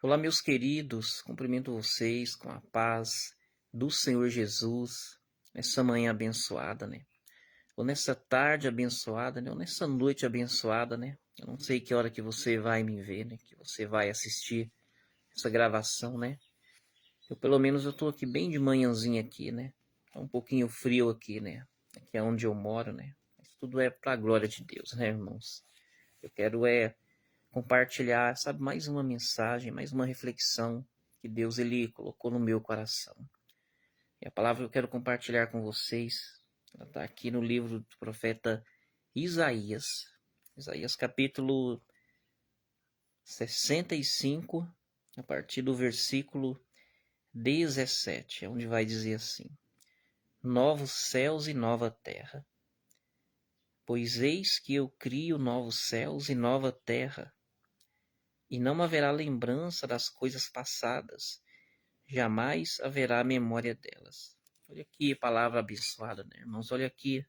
Olá, meus queridos, cumprimento vocês com a paz do Senhor Jesus, nessa manhã abençoada, né? Ou nessa tarde abençoada, né? Ou nessa noite abençoada, né? Eu não sei que hora que você vai me ver, né? Que você vai assistir essa gravação, né? Pelo menos eu tô aqui bem de manhãzinha aqui, né? Tá um pouquinho frio aqui, né? Aqui é onde eu moro, né? Mas tudo é pra glória de Deus, né, irmãos? Eu quero compartilhar, sabe, mais uma mensagem, mais uma reflexão que Deus ele colocou no meu coração. E a palavra que eu quero compartilhar com vocês, ela está aqui no livro do profeta Isaías. Isaías capítulo 65, a partir do versículo 17, onde vai dizer assim: Novos céus e nova terra. Pois eis que eu crio novos céus e nova terra, e não haverá lembrança das coisas passadas, jamais haverá memória delas. Olha aqui, palavra abençoada, né, irmãos? Olha aqui,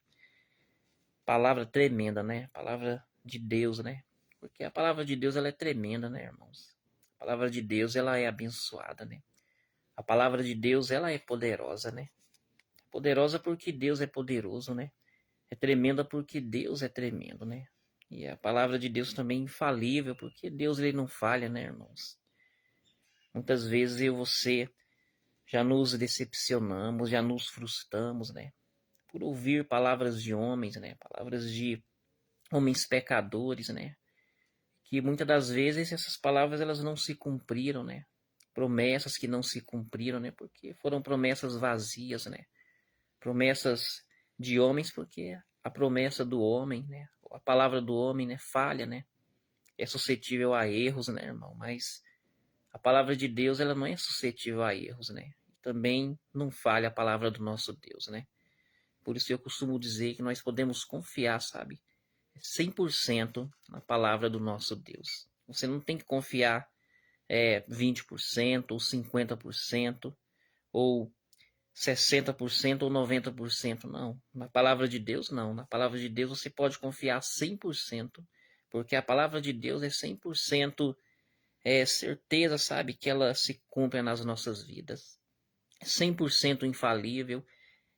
palavra tremenda, né? Palavra de Deus, né? Porque a palavra de Deus, ela é tremenda, né, irmãos? A palavra de Deus, ela é abençoada, né? A palavra de Deus, ela é poderosa, né? Poderosa porque Deus é poderoso, né? É tremenda porque Deus é tremendo, né? E a palavra de Deus também é infalível, porque Deus ele não falha, né, irmãos? Muitas vezes eu e você já nos decepcionamos, já nos frustramos, né? Por ouvir palavras de homens, né? Palavras de homens pecadores, né? Que muitas das vezes essas palavras elas não se cumpriram, né? Promessas que não se cumpriram, né? Porque foram promessas vazias, né? Promessas de homens, porque a promessa do homem, né? A palavra do homem, né? Falha, né? É suscetível a erros, né, irmão? Mas a palavra de Deus, ela não é suscetível a erros, né? Também não falha a palavra do nosso Deus, né? Por isso eu costumo dizer que nós podemos confiar, sabe? 100% na palavra do nosso Deus. Você não tem que confiar 20% ou 50% ou 60% ou 90%, não. Na palavra de Deus, não. Na palavra de Deus você pode confiar 100%, porque a palavra de Deus é 100% certeza, sabe, que ela se cumpre nas nossas vidas. É 100% infalível,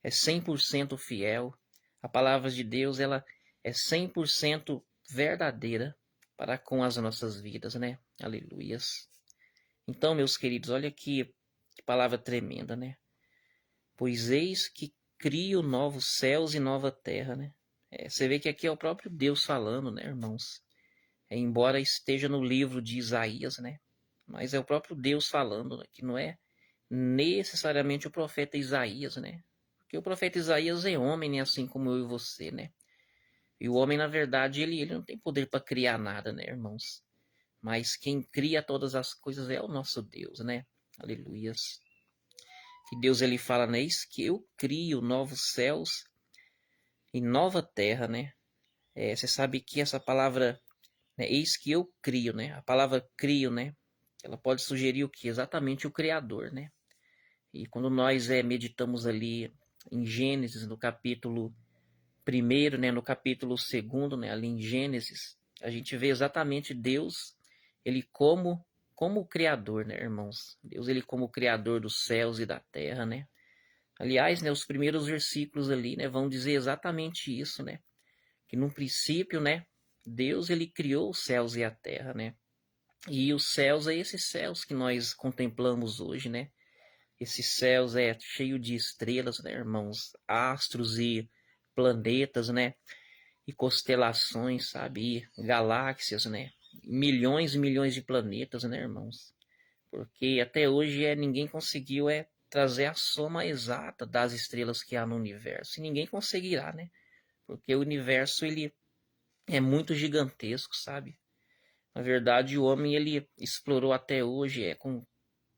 é 100% fiel. A palavra de Deus, ela é 100% verdadeira para com as nossas vidas, né? Aleluias. Então, meus queridos, olha que palavra tremenda, né? Pois eis que crio novos céus e nova terra, né? Você vê que aqui é o próprio Deus falando, né, irmãos? Embora esteja no livro de Isaías, né? Mas é o próprio Deus falando, né? Que não é necessariamente o profeta Isaías, né? Porque o profeta Isaías é homem, né? Assim como eu e você, né? E o homem, na verdade, ele não tem poder para criar nada, né, irmãos? Mas quem cria todas as coisas é o nosso Deus, né? Aleluias. Que Deus ele fala, né? Eis que eu crio novos céus e nova terra, né? Você sabe que essa palavra, né? Eis que eu crio, né? A palavra crio, né? Ela pode sugerir o que? Exatamente o Criador, né? E quando nós meditamos ali em Gênesis, no capítulo 1º, né? No capítulo 2º, né? Ali em Gênesis, a gente vê exatamente Deus, ele como o Criador, né, irmãos? Deus, ele como o Criador dos céus e da terra, né? Aliás, né, os primeiros versículos ali, né, vão dizer exatamente isso, né? Que no princípio, né, Deus ele criou os céus e a terra, né? E os céus é esses céus que nós contemplamos hoje, né? Esses céus é cheio de estrelas, né, irmãos? Astros e planetas, né? E constelações, sabe? E galáxias, né? Milhões e milhões de planetas, né, irmãos? Porque até hoje ninguém conseguiu trazer a soma exata das estrelas que há no universo. E ninguém conseguirá, né? Porque o universo ele é muito gigantesco, sabe? Na verdade, o homem ele explorou até hoje com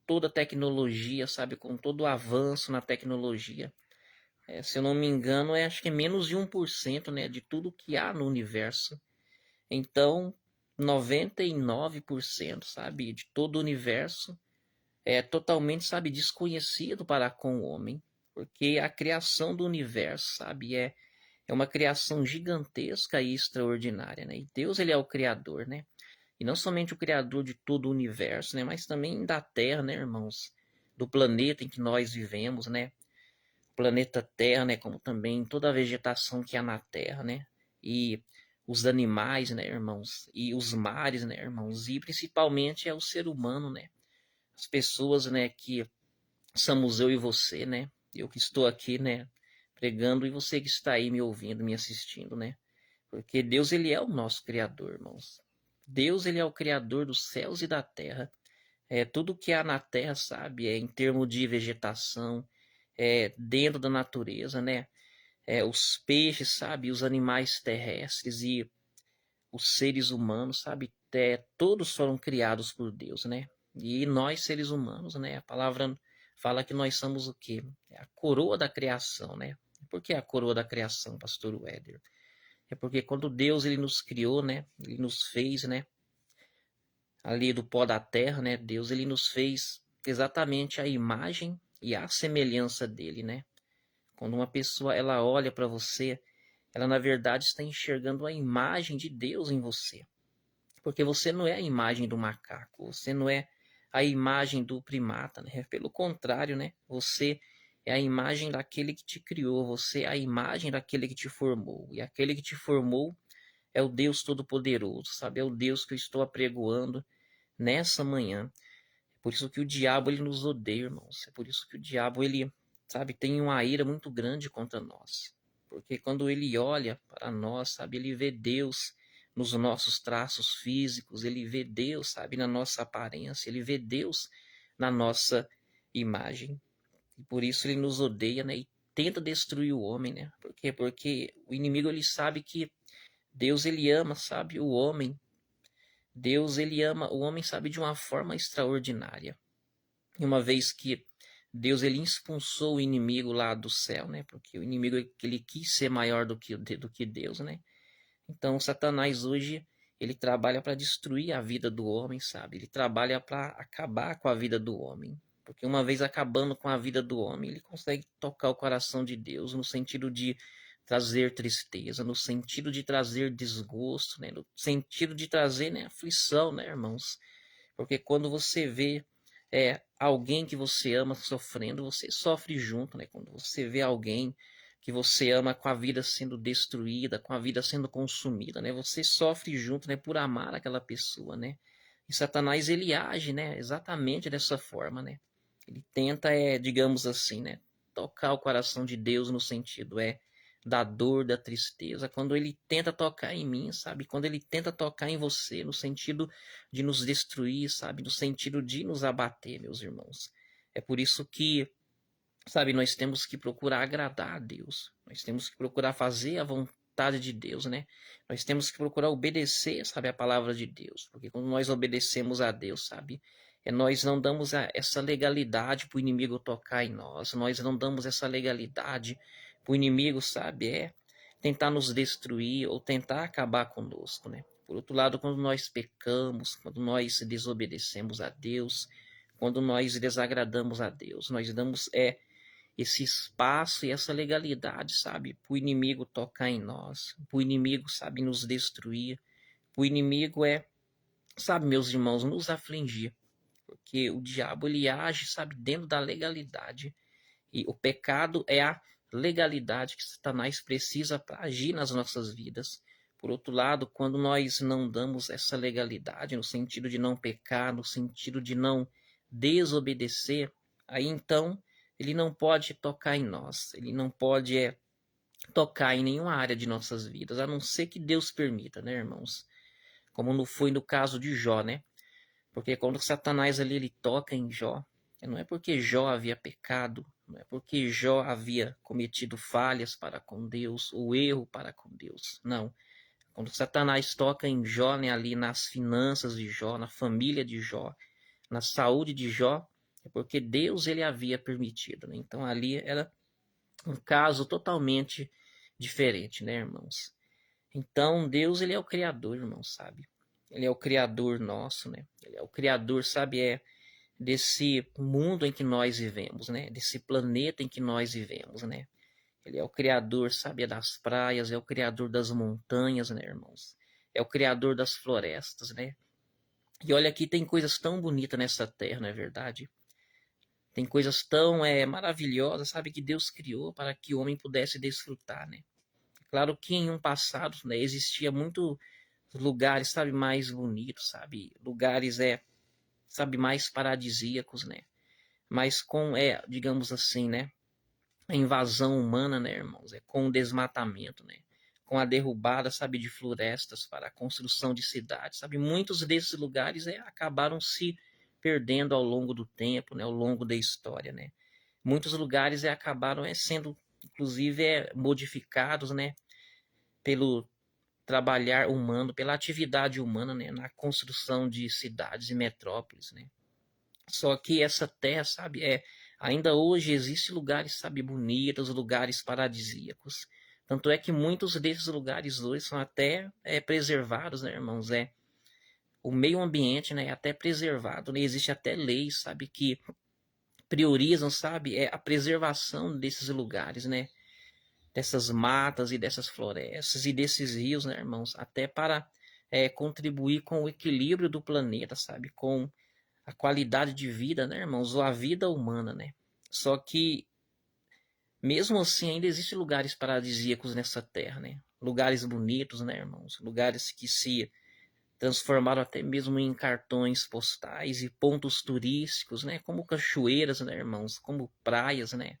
toda a tecnologia, sabe? Com todo o avanço na tecnologia. Se eu não me engano, acho que é menos de 1%, né, de tudo que há no universo. Então, 99%, sabe, de todo o universo é totalmente, sabe, desconhecido para com o homem, porque a criação do universo, sabe, é uma criação gigantesca e extraordinária, né? E Deus, ele é o criador, né? E não somente o Criador de todo o universo, né? Mas também da Terra, né, irmãos? Do planeta em que nós vivemos, né? Planeta Terra, né? Como também toda a vegetação que há na Terra, né? E os animais, né, irmãos? E os mares, né, irmãos? E principalmente é o ser humano, né? As pessoas, né, que somos eu e você, né? Eu que estou aqui, né, pregando e você que está aí me ouvindo, me assistindo, né? Porque Deus, ele é o nosso criador, irmãos. Deus, ele é o criador dos céus e da terra. É tudo que há na terra, sabe? É em termos de vegetação, é dentro da natureza, né? É os peixes, sabe? Os animais terrestres e os seres humanos, sabe? Todos foram criados por Deus, né? E nós, seres humanos, né? A palavra fala que nós somos o quê? É a coroa da criação, né? Por que a coroa da criação, pastor Weder? É porque quando Deus ele nos criou, né? Ele nos fez, né? Ali do pó da terra, né? Deus ele nos fez exatamente a imagem e a semelhança dele, né? Quando uma pessoa ela olha para você, ela na verdade está enxergando a imagem de Deus em você. Porque você não é a imagem do macaco, você não é a imagem do primata, né? Pelo contrário, né? Você é a imagem daquele que te criou, você é a imagem daquele que te formou. E aquele que te formou é o Deus Todo-Poderoso, sabe? É o Deus que eu estou apregoando nessa manhã. É por isso que o diabo ele nos odeia, irmãos. É por isso que o diabo ele, sabe, tem uma ira muito grande contra nós. Porque quando ele olha para nós, sabe, ele vê Deus nos nossos traços físicos, ele vê Deus, sabe, na nossa aparência, ele vê Deus na nossa imagem. E por isso ele nos odeia, né? E tenta destruir o homem, né? Por quê? Porque o inimigo ele sabe que Deus ele ama, sabe, o homem. Deus ele ama o homem, sabe, de uma forma extraordinária. E uma vez que Deus ele expulsou o inimigo lá do céu, né? Porque o inimigo ele quis ser maior do que Deus, né? Então Satanás hoje ele trabalha para destruir a vida do homem, sabe? Ele trabalha para acabar com a vida do homem. Porque uma vez acabando com a vida do homem, ele consegue tocar o coração de Deus no sentido de trazer tristeza, no sentido de trazer desgosto, né? No sentido de trazer, né, aflição, né, irmãos? Porque quando você vê alguém que você ama sofrendo, você sofre junto, né? Quando você vê alguém que você ama com a vida sendo destruída, com a vida sendo consumida, né? Você sofre junto, né? Por amar aquela pessoa, né? E Satanás ele age, né? Exatamente dessa forma, né? Ele tenta, digamos assim, né? Tocar o coração de Deus no sentido da dor, da tristeza, quando ele tenta tocar em mim, sabe? Quando ele tenta tocar em você, no sentido de nos destruir, sabe? No sentido de nos abater, meus irmãos. É por isso que, sabe, nós temos que procurar agradar a Deus. Nós temos que procurar fazer a vontade de Deus, né? Nós temos que procurar obedecer, sabe, a palavra de Deus. Porque quando nós obedecemos a Deus, sabe? Nós não damos essa legalidade para o inimigo tocar em nós. Nós não damos essa legalidade para o inimigo, sabe? Tentar nos destruir ou tentar acabar conosco, né? Por outro lado, quando nós pecamos, quando nós desobedecemos a Deus, quando nós desagradamos a Deus, nós damos esse espaço e essa legalidade, sabe? Para o inimigo tocar em nós, para o inimigo, sabe, nos destruir, para o inimigo sabe, meus irmãos, nos afligir. Porque o diabo, ele age, sabe, dentro da legalidade. E o pecado é a legalidade que Satanás precisa para agir nas nossas vidas. Por outro lado, quando nós não damos essa legalidade, no sentido de não pecar, no sentido de não desobedecer, aí então ele não pode tocar em nós, ele não pode tocar em nenhuma área de nossas vidas, a não ser que Deus permita, né, irmãos? Como foi no caso de Jó, né? Porque quando Satanás ali ele toca em Jó, não é porque Jó havia pecado, não é porque Jó havia cometido falhas para com Deus, ou erro para com Deus. Não. Quando Satanás toca em Jó, né, ali nas finanças de Jó, na família de Jó, na saúde de Jó, é porque Deus ele havia permitido. Né? Então ali era um caso totalmente diferente, né, irmãos? Então Deus ele é o criador, irmãos, sabe? Ele é o criador nosso, né? Ele é o criador, sabe, desse mundo em que nós vivemos, né? Desse planeta em que nós vivemos, né? Ele é o criador, sabe, das praias, é o criador das montanhas, né, irmãos? É o criador das florestas, né? E olha aqui, tem coisas tão bonitas nessa terra, não é verdade? Tem coisas tão maravilhosas, sabe, que Deus criou para que o homem pudesse desfrutar, né? Claro que em um passado, né, existia muito lugares, sabe, mais bonitos, sabe? Lugares, sabe, mais paradisíacos, né? Mas com, digamos assim, né? A invasão humana, né, irmãos? Com o desmatamento, né? Com a derrubada, sabe, de florestas para a construção de cidades, sabe? Muitos desses lugares acabaram se perdendo ao longo do tempo, né? Ao longo da história, né? Muitos lugares acabaram sendo, inclusive, modificados, né? Pelo trabalhar humano, pela atividade humana, né? Na construção de cidades e metrópoles, né? Só que essa terra, sabe, ainda hoje existem lugares, sabe, bonitos, lugares paradisíacos. Tanto é que muitos desses lugares hoje são até preservados, né, irmãos? O meio ambiente, né, é até preservado, né? Existe até leis, sabe, que priorizam, sabe, a preservação desses lugares, né? Dessas matas e dessas florestas e desses rios, né, irmãos? Até para contribuir com o equilíbrio do planeta, sabe? Com a qualidade de vida, né, irmãos? Ou a vida humana, né? Só que, mesmo assim, ainda existem lugares paradisíacos nessa terra, né? Lugares bonitos, né, irmãos? Lugares que se transformaram até mesmo em cartões postais e pontos turísticos, né? Como cachoeiras, né, irmãos? Como praias, né?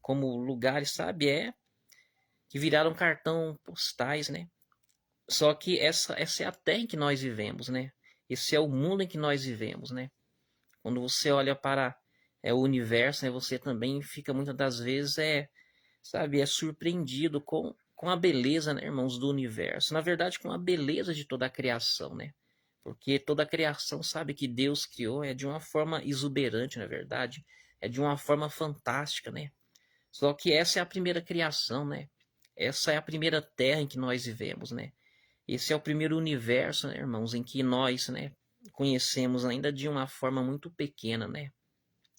Como lugares, sabe? Que viraram cartão postais, né? Só que essa é a terra em que nós vivemos, né? Esse é o mundo em que nós vivemos, né? Quando você olha para o universo, né, você também fica muitas das vezes sabe, surpreendido com a beleza, né, irmãos, do universo. Na verdade, com a beleza de toda a criação, né? Porque toda a criação sabe que Deus criou de uma forma exuberante, na verdade, é de uma forma fantástica, né? Só que essa é a primeira criação, né? Essa é a primeira terra em que nós vivemos, né? Esse é o primeiro universo, né, irmãos, em que nós, né, conhecemos ainda de uma forma muito pequena, né?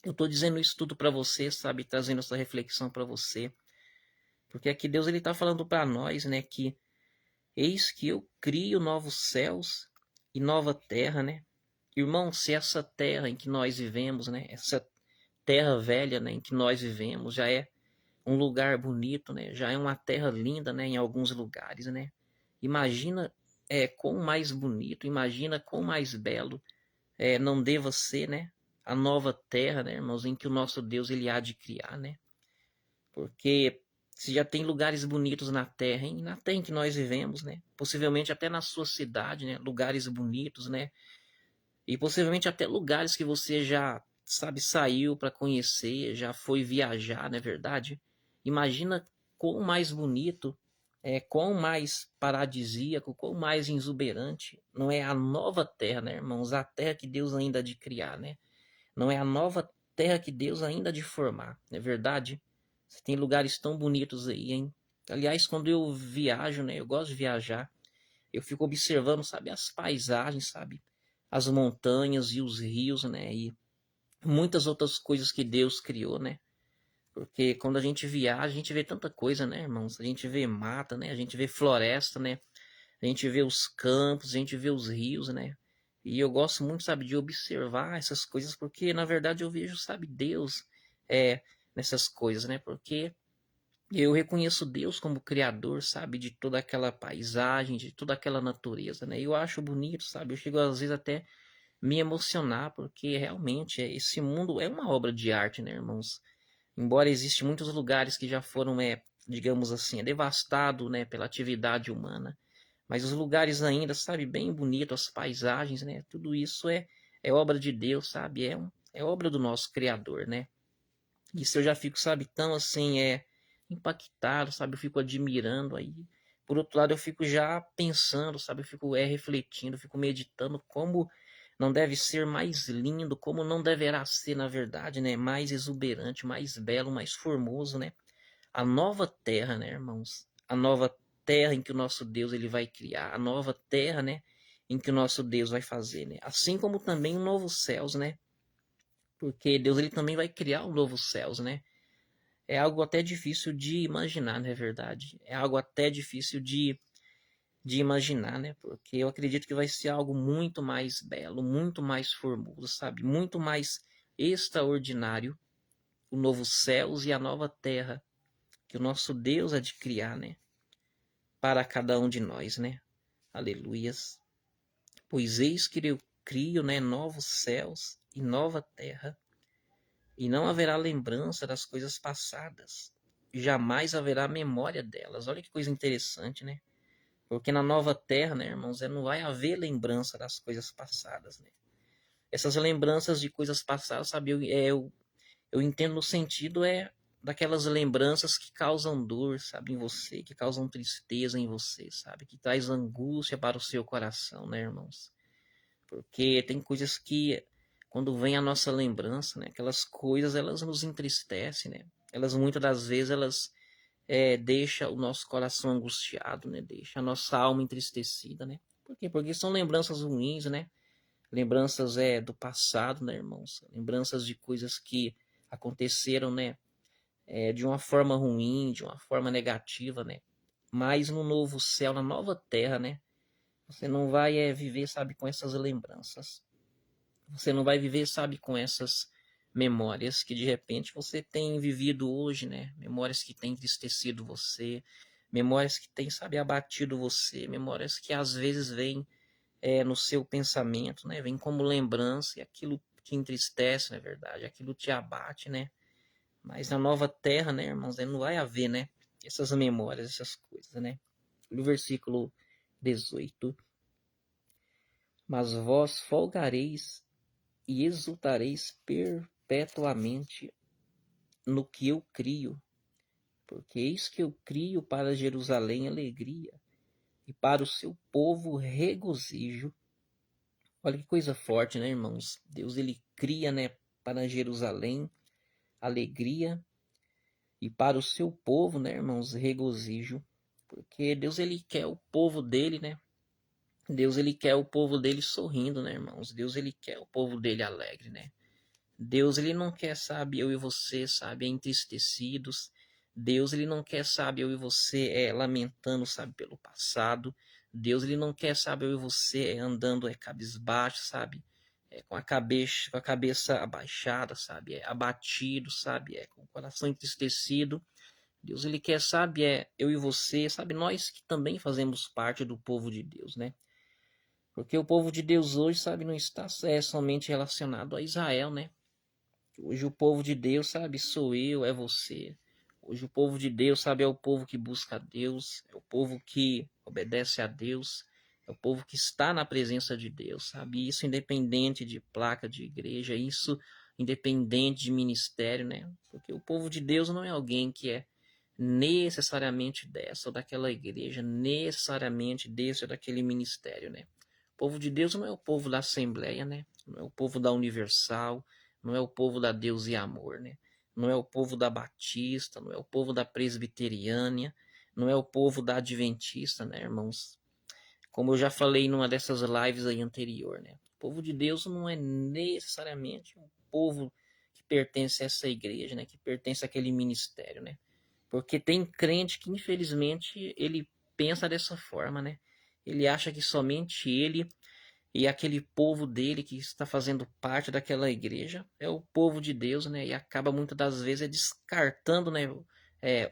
Eu estou dizendo isso tudo para você, sabe, trazendo essa reflexão para você, porque aqui Deus ele está falando para nós, né, que eis que eu crio novos céus e nova terra, né? Irmão, se essa terra em que nós vivemos, né, essa terra velha, né, em que nós vivemos, já é um lugar bonito, né? Já é uma terra linda, né, em alguns lugares, né? Imagina quão mais bonito, imagina quão mais belo não deva ser, né? A nova terra, né, irmãos, em que o nosso Deus ele há de criar, né? Porque se já tem lugares bonitos na terra, hein? Na terra em que nós vivemos, né? Possivelmente até na sua cidade, né? Lugares bonitos, né? E possivelmente até lugares que você já, sabe, saiu para conhecer, já foi viajar, não é verdade? Imagina quão mais bonito, quão mais paradisíaco, quão mais exuberante não é a nova terra, né, irmãos? A terra que Deus ainda há de criar, né? Não é a nova terra que Deus ainda há de formar, não é verdade? Você tem lugares tão bonitos aí, hein? Aliás, quando eu viajo, né? Eu gosto de viajar. Eu fico observando, sabe, as paisagens, sabe? As montanhas e os rios, né? E muitas outras coisas que Deus criou, né? Porque quando a gente viaja, a gente vê tanta coisa, né, irmãos? A gente vê mata, né? A gente vê floresta, né? A gente vê os campos, a gente vê os rios, né? E eu gosto muito, sabe, de observar essas coisas, porque na verdade eu vejo, sabe, Deus nessas coisas, né? Porque eu reconheço Deus como criador, sabe, de toda aquela paisagem, de toda aquela natureza, né? E eu acho bonito, sabe? Eu chego às vezes até me emocionar, porque realmente esse mundo é uma obra de arte, né, irmãos? Embora existam muitos lugares que já foram, digamos assim, devastados, né, pela atividade humana, mas os lugares ainda, sabe, bem bonitos, as paisagens, né? Tudo isso é obra de Deus, sabe? É obra do nosso Criador, né? Isso eu já fico, sabe, tão assim, impactado, sabe? Eu fico admirando aí. Por outro lado, eu fico já pensando, sabe? Eu fico refletindo, eu fico meditando como não deve ser mais lindo, como não deverá ser, na verdade, né? Mais exuberante, mais belo, mais formoso, né? A nova terra, né, irmãos? A nova terra em que o nosso Deus ele vai criar, a nova terra, né? Em que o nosso Deus vai fazer, né? Assim como também um novo céus, né? Porque Deus ele também vai criar um novo céus, né? É algo até difícil de imaginar, não é verdade? É algo até difícil de de imaginar, né? Porque eu acredito que vai ser algo muito mais belo, muito mais formoso, sabe? Muito mais extraordinário, o novo céus e a nova terra que o nosso Deus há de criar, né? Para cada um de nós, né? Aleluias. Pois eis que eu crio, né, novos céus e nova terra, e não haverá lembrança das coisas passadas, jamais haverá memória delas. Olha que coisa interessante, né? Porque na nova terra, né, irmãos, não vai haver lembrança das coisas passadas, né? Essas lembranças de coisas passadas, sabe, eu entendo no sentido daquelas lembranças que causam dor, sabe, em você, que causam tristeza em você, sabe, que traz angústia para o seu coração, né, irmãos? Porque tem coisas que, quando vem a nossa lembrança, né, aquelas coisas, elas nos entristecem, né? Elas, muitas das vezes, elas deixa o nosso coração angustiado, né? Deixa a nossa alma entristecida, né? Por quê? Porque são lembranças ruins, né? Lembranças do passado, né, irmãos? Lembranças de coisas que aconteceram, né? De uma forma ruim, de uma forma negativa, né? Mas no novo céu, na nova terra, né? Você não vai viver, sabe, com essas lembranças. Você não vai viver, sabe, com essas memórias que de repente você tem vivido hoje, né? Memórias que têm entristecido você, memórias que têm, sabe, abatido você, memórias que às vezes vêm no seu pensamento, né? Vem como lembrança e aquilo te entristece, na verdade, aquilo te abate, né? Mas na nova terra, né, irmãos, não vai haver, né? Essas memórias, essas coisas, né? No versículo 18: Mas vós folgareis e exultareis perpetuamente no que eu crio, porque eis que eu crio para Jerusalém alegria e para o seu povo regozijo. Olha que coisa forte, né, irmãos? Deus, ele cria, né, para Jerusalém alegria e para o seu povo, né, irmãos, regozijo. Porque Deus, ele quer o povo dele, né? Deus, ele quer o povo dele sorrindo, né, irmãos? Deus, ele quer o povo dele alegre, né? Deus, ele não quer, sabe, eu e você, sabe, entristecidos. Deus, ele não quer, sabe, eu e você lamentando, sabe, pelo passado. Deus, ele não quer, sabe, eu e você andando cabisbaixo, sabe, com a cabeça abaixada, sabe, abatido, sabe, com o coração entristecido. Deus, ele quer, sabe, eu e você, sabe, nós que também fazemos parte do povo de Deus, né? Porque o povo de Deus hoje, sabe, não está somente relacionado a Israel, né? Hoje o povo de Deus, sabe, sou eu, é você. Hoje o povo de Deus, sabe, é o povo que busca a Deus, é o povo que obedece a Deus, é o povo que está na presença de Deus, sabe? Isso independente de placa de igreja, isso independente de ministério, né? Porque o povo de Deus não é alguém que é necessariamente dessa ou daquela igreja, necessariamente desse ou daquele ministério, né? O povo de Deus não é o povo da Assembleia, né? Não é o povo da Universal, não é o povo da Deus e Amor, né? Não é o povo da Batista, não é o povo da Presbiteriana, não é o povo da Adventista, né, irmãos? Como eu já falei numa dessas lives aí anterior, né? O povo de Deus não é necessariamente um povo que pertence a essa igreja, né? Que pertence àquele ministério, né? Porque tem crente que infelizmente ele pensa dessa forma, né? Ele acha que somente ele e aquele povo dele que está fazendo parte daquela igreja é o povo de Deus, né? E acaba muitas das vezes descartando, né?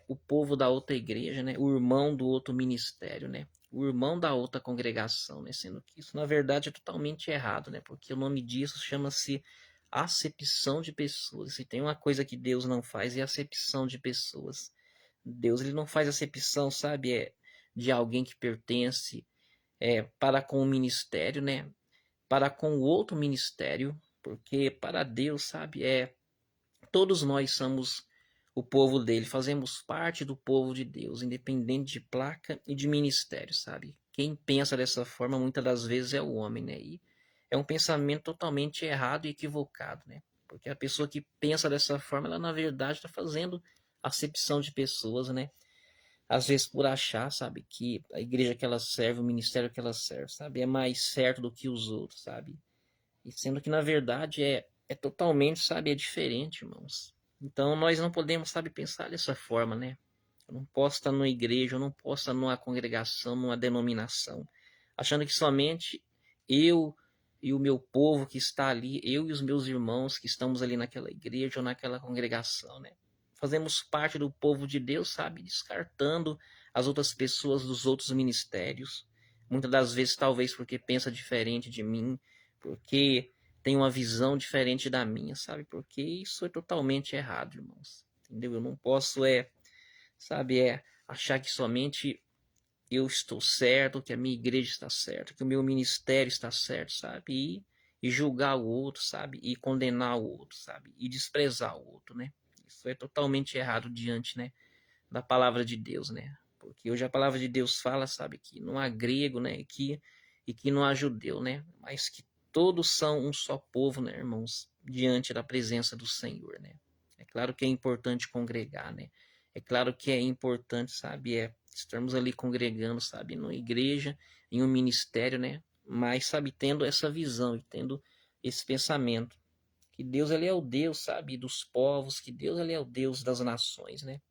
O povo da outra igreja, né? O irmão do outro ministério, né? O irmão da outra congregação, né? Sendo que isso na verdade é totalmente errado, né? Porque o nome disso chama-se acepção de pessoas. Se tem uma coisa que Deus não faz é acepção de pessoas. Deus, ele não faz acepção, sabe? De alguém que pertence para com o ministério, né? Para com o outro ministério, porque para Deus, sabe, todos nós somos o povo dele, fazemos parte do povo de Deus, independente de placa e de ministério, sabe? Quem pensa dessa forma muitas das vezes é o homem, né? E é um pensamento totalmente errado e equivocado, né? Porque a pessoa que pensa dessa forma, ela na verdade está fazendo acepção de pessoas, né? Às vezes por achar, sabe, que a igreja que ela serve, o ministério que ela serve, sabe, é mais certo do que os outros, sabe? E sendo que na verdade é totalmente, sabe, é diferente, irmãos. Então nós não podemos, sabe, pensar dessa forma, né? Eu não posso estar numa igreja, eu não posso estar numa congregação, numa denominação, achando que somente eu e o meu povo que está ali, eu e os meus irmãos que estamos ali naquela igreja ou naquela congregação, né? Fazemos parte do povo de Deus, sabe? Descartando as outras pessoas dos outros ministérios. Muitas das vezes, talvez porque pensa diferente de mim, porque tem uma visão diferente da minha, sabe? Porque isso é totalmente errado, irmãos. Entendeu? Eu não posso, sabe, achar que somente eu estou certo, que a minha igreja está certa, que o meu ministério está certo, sabe? E julgar o outro, sabe? E condenar o outro, sabe? E desprezar o outro, né? Isso é totalmente errado diante, né, da palavra de Deus, né? Porque hoje a palavra de Deus fala, sabe, que não há grego, né, e que não há judeu, né? Mas que todos são um só povo, né, irmãos? Diante da presença do Senhor, né? É claro que é importante congregar, né? É claro que é importante, sabe, estarmos ali congregando, sabe, numa igreja, em um ministério, né? Mas, sabe, tendo essa visão e tendo esse pensamento que Deus ele é o Deus, sabe, dos povos, que Deus ele é o Deus das nações, né?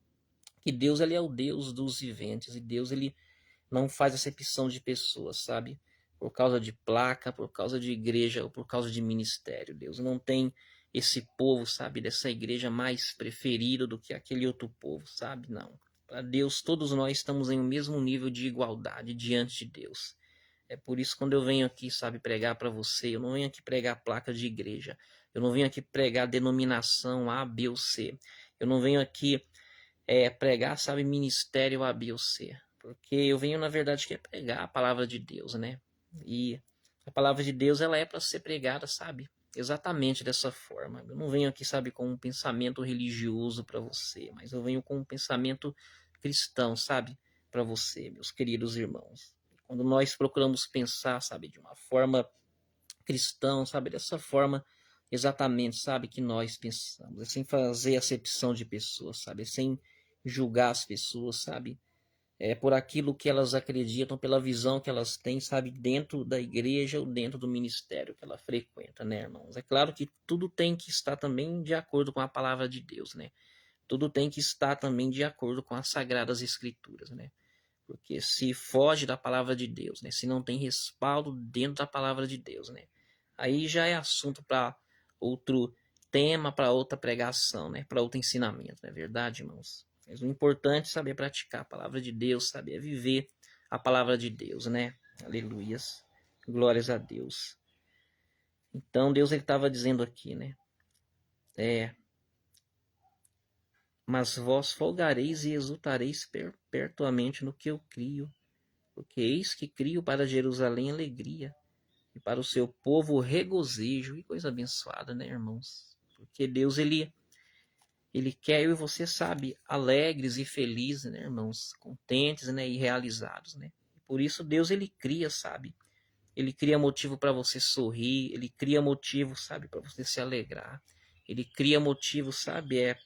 Que Deus ele é o Deus dos viventes e Deus ele não faz acepção de pessoas, sabe? Por causa de placa, por causa de igreja ou por causa de ministério. Deus não tem esse povo, sabe, dessa igreja mais preferido do que aquele outro povo, sabe? Não. Para Deus, todos nós estamos em um mesmo nível de igualdade diante de Deus. É por isso quando eu venho aqui, sabe, pregar para você, eu não venho aqui pregar placa de igreja. Eu não venho aqui pregar denominação A, B ou C. Eu não venho aqui pregar, sabe, ministério A, B ou C. Porque eu venho, na verdade, que é pregar a palavra de Deus, né? E a palavra de Deus, ela é para ser pregada, sabe? Exatamente dessa forma. Eu não venho aqui, sabe, com um pensamento religioso para você, mas eu venho com um pensamento cristão, sabe? Para você, meus queridos irmãos. Quando nós procuramos pensar, sabe, de uma forma cristão, sabe, dessa forma exatamente, sabe, que nós pensamos, sem fazer acepção de pessoas, sabe, sem julgar as pessoas, sabe, por aquilo que elas acreditam, pela visão que elas têm, sabe, dentro da igreja ou dentro do ministério que ela frequenta, né, irmãos? É claro que tudo tem que estar também de acordo com a palavra de Deus, né? Tudo tem que estar também de acordo com as sagradas escrituras, né? Porque se foge da palavra de Deus, né? Se não tem respaldo dentro da palavra de Deus, né? Aí já é assunto para outro tema, para outra pregação, né? Para outro ensinamento, não é verdade, irmãos? Mas o importante é saber praticar a palavra de Deus, saber viver a palavra de Deus, né? Aleluias. Glórias a Deus. Então Deus ele estava dizendo aqui, né? Mas vós folgareis e exultareis perpetuamente no que eu crio, porque eis que crio para Jerusalém alegria, e para o seu povo regozijo. E coisa abençoada, né, irmãos? Porque Deus, ele quer eu e você, sabe, alegres e felizes, né, irmãos? Contentes, né, e realizados, né? E por isso Deus, ele cria, sabe? Ele cria motivo para você sorrir, ele cria motivo, sabe, para você se alegrar. Ele cria motivo, sabe,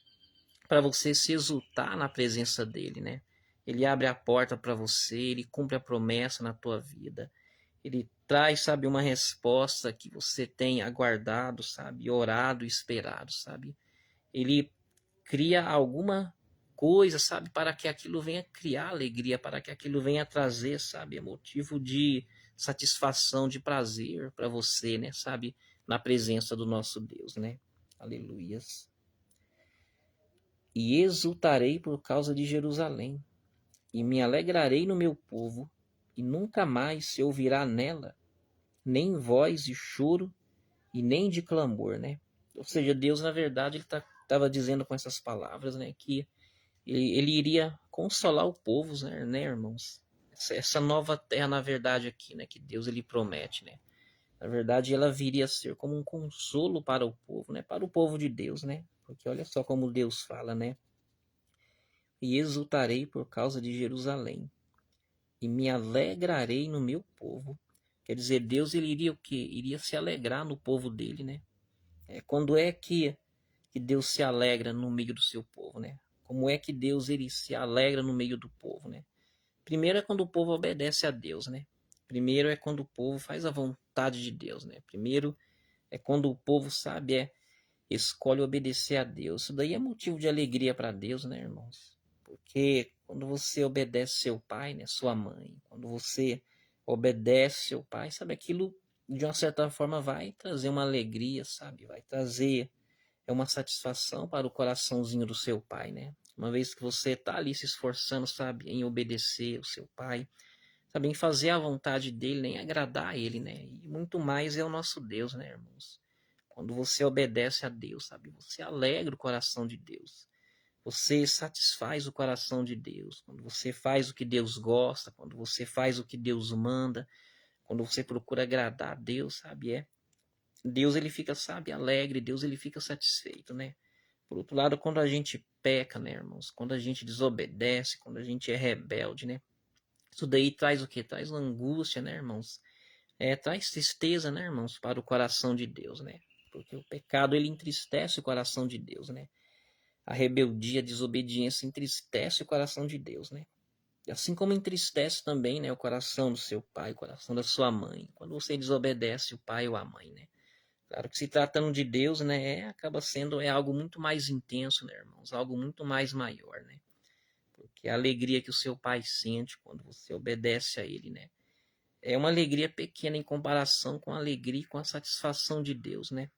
para você se exultar na presença dele, né? Ele abre a porta para você, ele cumpre a promessa na tua vida. Ele traz, sabe, uma resposta que você tem aguardado, sabe, orado, esperado, sabe? Ele cria alguma coisa, sabe, para que aquilo venha criar alegria, para que aquilo venha trazer, sabe, motivo de satisfação, de prazer para você, né, sabe, na presença do nosso Deus, né? Aleluias. E exultarei por causa de Jerusalém, e me alegrarei no meu povo, e nunca mais se ouvirá nela nem voz de choro e nem de clamor, né? Ou seja, Deus, na verdade, ele estava dizendo com essas palavras, né, que ele iria consolar o povo, né, irmãos? Essa nova terra, na verdade, aqui, né, que Deus ele promete, né? Na verdade, ela viria a ser como um consolo para o povo, né? Para o povo de Deus, né? Porque olha só como Deus fala, né? E exultarei por causa de Jerusalém, e me alegrarei no meu povo. Quer dizer, Deus ele iria o quê? Iria se alegrar no povo dele, né? Quando é que Deus se alegra no meio do seu povo, né? Como é que Deus ele se alegra no meio do povo, né? Primeiro é quando o povo obedece a Deus, né? Primeiro é quando o povo faz a vontade de Deus, né? Primeiro é quando o povo sabe, escolhe obedecer a Deus. Isso daí é motivo de alegria para Deus, né, irmãos? Porque Quando você obedece seu pai, né, sua mãe, quando você obedece seu pai, sabe, aquilo de uma certa forma vai trazer uma alegria, sabe, vai trazer uma satisfação para o coraçãozinho do seu pai, né? Uma vez que você está ali se esforçando, sabe, em obedecer o seu pai, sabe, em fazer a vontade dele, né, em agradar a ele, né? E muito mais é o nosso Deus, né, irmãos? Quando você obedece a Deus, sabe, você alegra o coração de Deus. Você satisfaz o coração de Deus. Quando você faz o que Deus gosta, quando você faz o que Deus manda, quando você procura agradar a Deus, sabe, Deus ele fica, sabe, alegre, Deus ele fica satisfeito, né? Por outro lado, quando a gente peca, né, irmãos? Quando a gente desobedece, quando a gente é rebelde, né? Isso daí traz o quê? Traz angústia, né, irmãos? Traz tristeza, né, irmãos, para o coração de Deus, né? Porque o pecado ele entristece o coração de Deus, né? A rebeldia, a desobediência entristece o coração de Deus, né? Assim como entristece também, né, o coração do seu pai, o coração da sua mãe, quando você desobedece o pai ou a mãe, né? Claro que se tratando de Deus, né, acaba sendo algo muito mais intenso, né, irmãos? Algo muito mais maior, né? Porque a alegria que o seu pai sente quando você obedece a ele, né? É uma alegria pequena em comparação com a alegria e com a satisfação de Deus, né?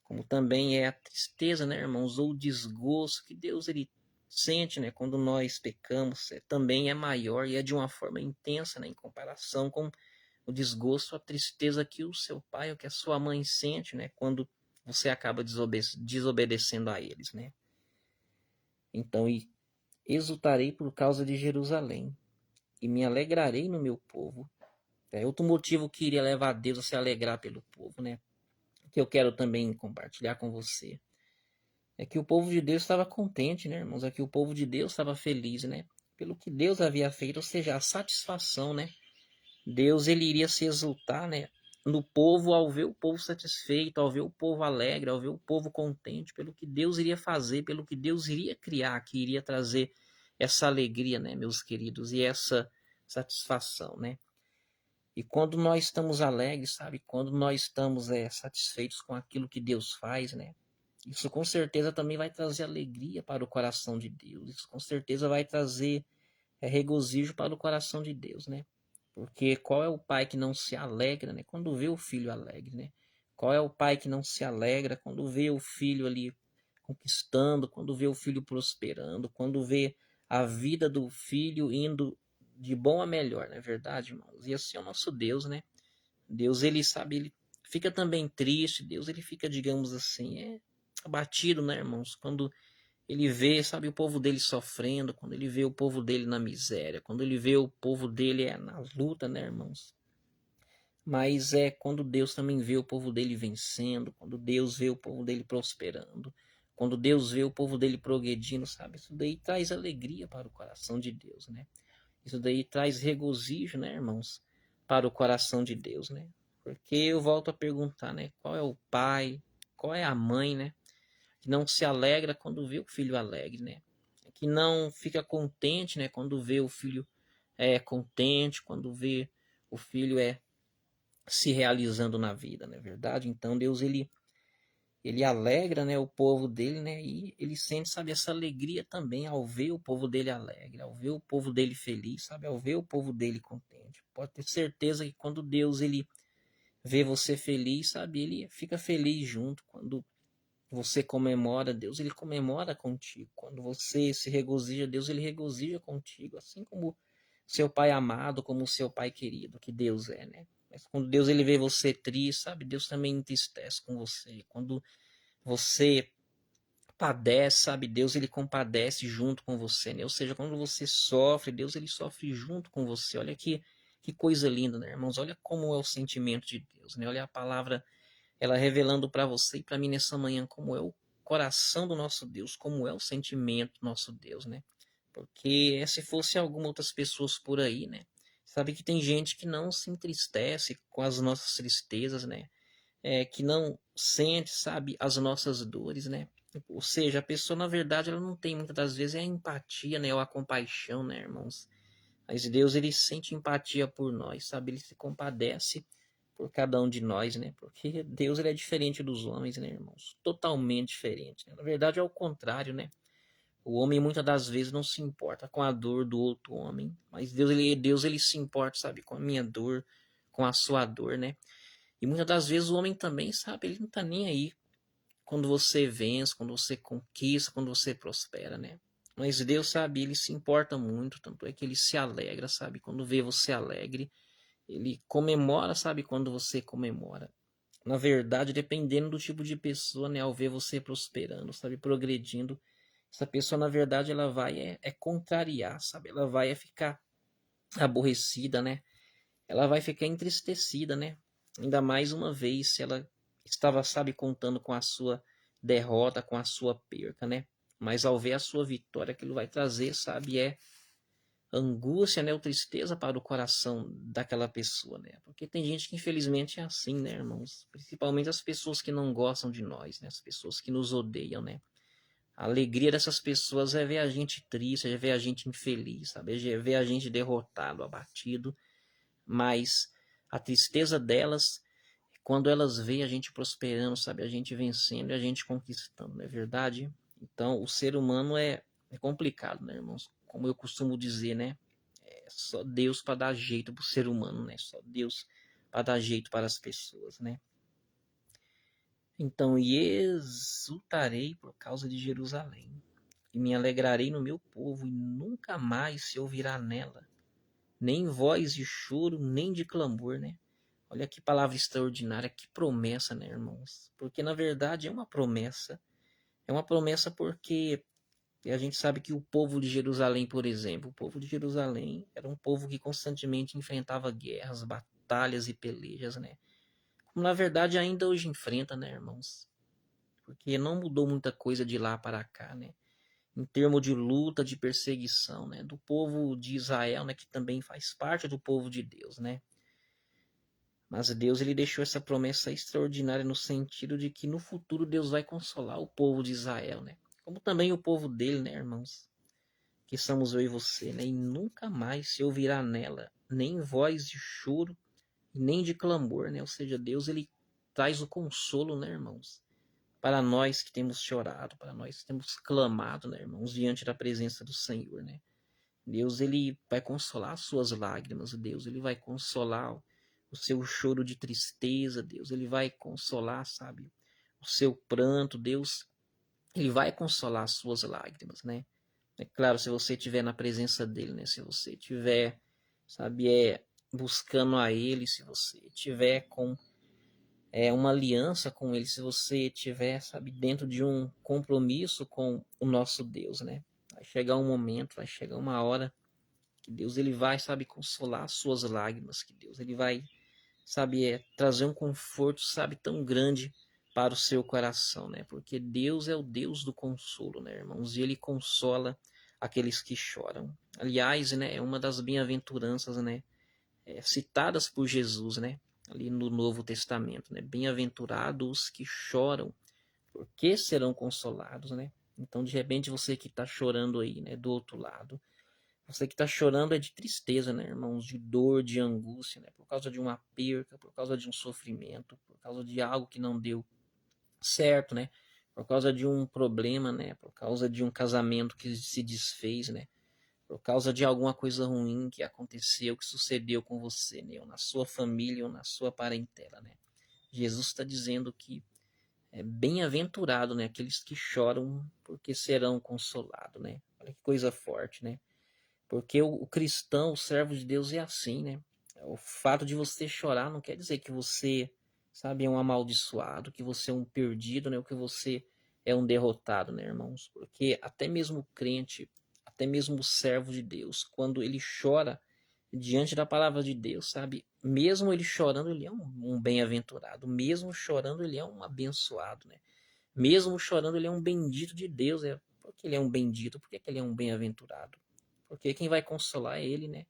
Como também é a tristeza, né, irmãos, ou o desgosto que Deus ele sente, né, quando nós pecamos, também é maior e é de uma forma intensa, né, em comparação com o desgosto, a tristeza que o seu pai ou que a sua mãe sente, né, quando você acaba desobedecendo a eles, né? Então, e exultarei por causa de Jerusalém e me alegrarei no meu povo. É outro motivo que iria levar a Deus a se alegrar pelo povo, né? Que eu quero também compartilhar com você. É que o povo de Deus estava contente, né, irmãos? É que o povo de Deus estava feliz, né? Pelo que Deus havia feito, ou seja, a satisfação, né? Deus ele iria se exultar, né, no povo ao ver o povo satisfeito, ao ver o povo alegre, ao ver o povo contente pelo que Deus iria fazer, pelo que Deus iria criar, que iria trazer essa alegria, né, meus queridos, e essa satisfação, né? E quando nós estamos alegres, sabe? Quando nós estamos satisfeitos com aquilo que Deus faz, né? Isso com certeza também vai trazer alegria para o coração de Deus. Isso com certeza vai trazer regozijo para o coração de Deus, né? Porque qual é o pai que não se alegra, né, quando vê o filho alegre, né? Qual é o pai que não se alegra quando vê o filho ali conquistando, quando vê o filho prosperando, quando vê a vida do filho indo de bom a melhor, não é verdade, irmãos? E assim é o nosso Deus, né? Deus, ele sabe, ele fica também triste, Deus, ele fica, digamos assim, abatido, né, irmãos? Quando ele vê, sabe, o povo dele sofrendo, quando ele vê o povo dele na miséria, quando ele vê o povo dele na luta, né, irmãos? Mas é quando Deus também vê o povo dele vencendo, quando Deus vê o povo dele prosperando, quando Deus vê o povo dele progredindo, sabe? Isso daí traz alegria para o coração de Deus, né? Isso daí traz regozijo, né, irmãos? Para o coração de Deus, né? Porque eu volto a perguntar, né? Qual é o pai, qual é a mãe, né? Que não se alegra quando vê o filho alegre, né? Que não fica contente, né? Quando vê o filho contente, quando vê o filho se realizando na vida, não é verdade? Então Deus ele alegra, né, o povo dele, né? E ele sente, sabe, essa alegria também ao ver o povo dele alegre, ao ver o povo dele feliz, sabe, ao ver o povo dele contente. Pode ter certeza que quando Deus ele vê você feliz, sabe, ele fica feliz junto. Quando você comemora, Deus ele comemora contigo. Quando você se regozija, Deus ele regozija contigo, assim como seu pai amado, como seu pai querido, que Deus é, né? Mas quando Deus ele vê você triste, sabe? Deus também entristece com você. Quando você padece, sabe? Deus ele compadece junto com você, né? Ou seja, quando você sofre, Deus ele sofre junto com você. Olha que coisa linda, né, irmãos? Olha como é o sentimento de Deus, né? Olha a palavra ela revelando para você e para mim nessa manhã como é o coração do nosso Deus, como é o sentimento do nosso Deus, né? Porque se fosse algumas outras pessoas por aí, né? Sabe que tem gente que não se entristece com as nossas tristezas, né? Que não sente, sabe, as nossas dores, né? Ou seja, a pessoa, na verdade, ela não tem muitas das vezes a empatia, né? Ou a compaixão, né, irmãos? Mas Deus, ele sente empatia por nós, sabe? Ele se compadece por cada um de nós, né? Porque Deus, ele é diferente dos homens, né, irmãos? Totalmente diferente, né? Na verdade, é o contrário, né? O homem muitas das vezes não se importa com a dor do outro homem, mas Deus ele se importa, sabe, com a minha dor, com a sua dor, né? E muitas das vezes o homem também, sabe, ele não tá nem aí quando você vence, quando você conquista, quando você prospera, né? Mas Deus, sabe, ele se importa muito, tanto é que ele se alegra, sabe, quando vê você alegre, ele comemora, sabe, quando você comemora. Na verdade, dependendo do tipo de pessoa, né, ao ver você prosperando, sabe, progredindo, essa pessoa, na verdade, ela vai contrariar, sabe? Ela vai ficar aborrecida, né? Ela vai ficar entristecida, né? Ainda mais uma vez se ela estava, sabe, contando com a sua derrota, com a sua perca, né? Mas ao ver a sua vitória, aquilo vai trazer, sabe, angústia, né, ou tristeza para o coração daquela pessoa, né? Porque tem gente que infelizmente é assim, né, irmãos? Principalmente as pessoas que não gostam de nós, né? As pessoas que nos odeiam, né? A alegria dessas pessoas é ver a gente triste, é ver a gente infeliz, sabe? É ver a gente derrotado, abatido. Mas a tristeza delas é quando elas veem a gente prosperando, sabe? A gente vencendo e a gente conquistando, não é verdade? Então, o ser humano é complicado, né, irmãos? Como eu costumo dizer, né? É só Deus para dar jeito pro ser humano, né? Só Deus para dar jeito para as pessoas, né? Então, e exultarei por causa de Jerusalém, e me alegrarei no meu povo, e nunca mais se ouvirá nela nem voz de choro, nem de clamor, né? Olha que palavra extraordinária, que promessa, né, irmãos? Porque na verdade é uma promessa. É uma promessa porque a gente sabe que o povo de Jerusalém, por exemplo, o povo de Jerusalém era um povo que constantemente enfrentava guerras, batalhas e pelejas, né? Como na verdade ainda hoje enfrenta, né, irmãos? Porque não mudou muita coisa de lá para cá, né? Em termos de luta, de perseguição, né? Do povo de Israel, né? Que também faz parte do povo de Deus, né? Mas Deus ele deixou essa promessa extraordinária no sentido de que no futuro Deus vai consolar o povo de Israel, né? Como também o povo dele, né, irmãos? Que somos eu e você, né? E nunca mais se ouvirá nela nem voz de choro, nem de clamor, né? Ou seja, Deus ele traz o consolo, né, irmãos? Para nós que temos chorado, para nós que temos clamado, né, irmãos, diante da presença do Senhor, né? Deus ele vai consolar as suas lágrimas, Deus ele vai consolar o seu choro de tristeza, Deus ele vai consolar, sabe, o seu pranto, Deus ele vai consolar as suas lágrimas, né? É claro, se você estiver na presença dele, né? Se você estiver, sabe, buscando a ele, se você estiver com uma aliança com ele, se você estiver, sabe, dentro de um compromisso com o nosso Deus, né? Vai chegar um momento, vai chegar uma hora que Deus ele vai, sabe, consolar as suas lágrimas, que Deus ele vai, sabe, trazer um conforto, sabe, tão grande para o seu coração, né? Porque Deus é o Deus do consolo, né, irmãos? E ele consola aqueles que choram. Aliás, né, é uma das bem-aventuranças, né, citadas por Jesus, né, ali no Novo Testamento, né? Bem-aventurados os que choram, porque serão consolados, né? Então, de repente, você que está chorando aí, né, do outro lado, você que está chorando é de tristeza, né, irmãos? De dor, de angústia, né? Por causa de uma perca, por causa de um sofrimento, por causa de algo que não deu certo, né? Por causa de um problema, né? Por causa de um casamento que se desfez, né? Por causa de alguma coisa ruim que aconteceu, que sucedeu com você, né? Ou na sua família, ou na sua parentela, né? Jesus está dizendo que é bem-aventurado, né? Aqueles que choram porque serão consolados, né? Olha que coisa forte, né? Porque o cristão, o servo de Deus é assim, né? O fato de você chorar não quer dizer que você, sabe, é um amaldiçoado, que você é um perdido, né? Ou que você é um derrotado, né, irmãos? Porque até mesmo o crente, até mesmo o servo de Deus, quando ele chora diante da palavra de Deus, sabe? Mesmo ele chorando, ele é um bem-aventurado. Mesmo chorando, ele é um abençoado, né? Mesmo chorando, ele é um bendito de Deus. Por que ele é um bendito? Por que ele é um bem-aventurado? Porque quem vai consolar é ele, né?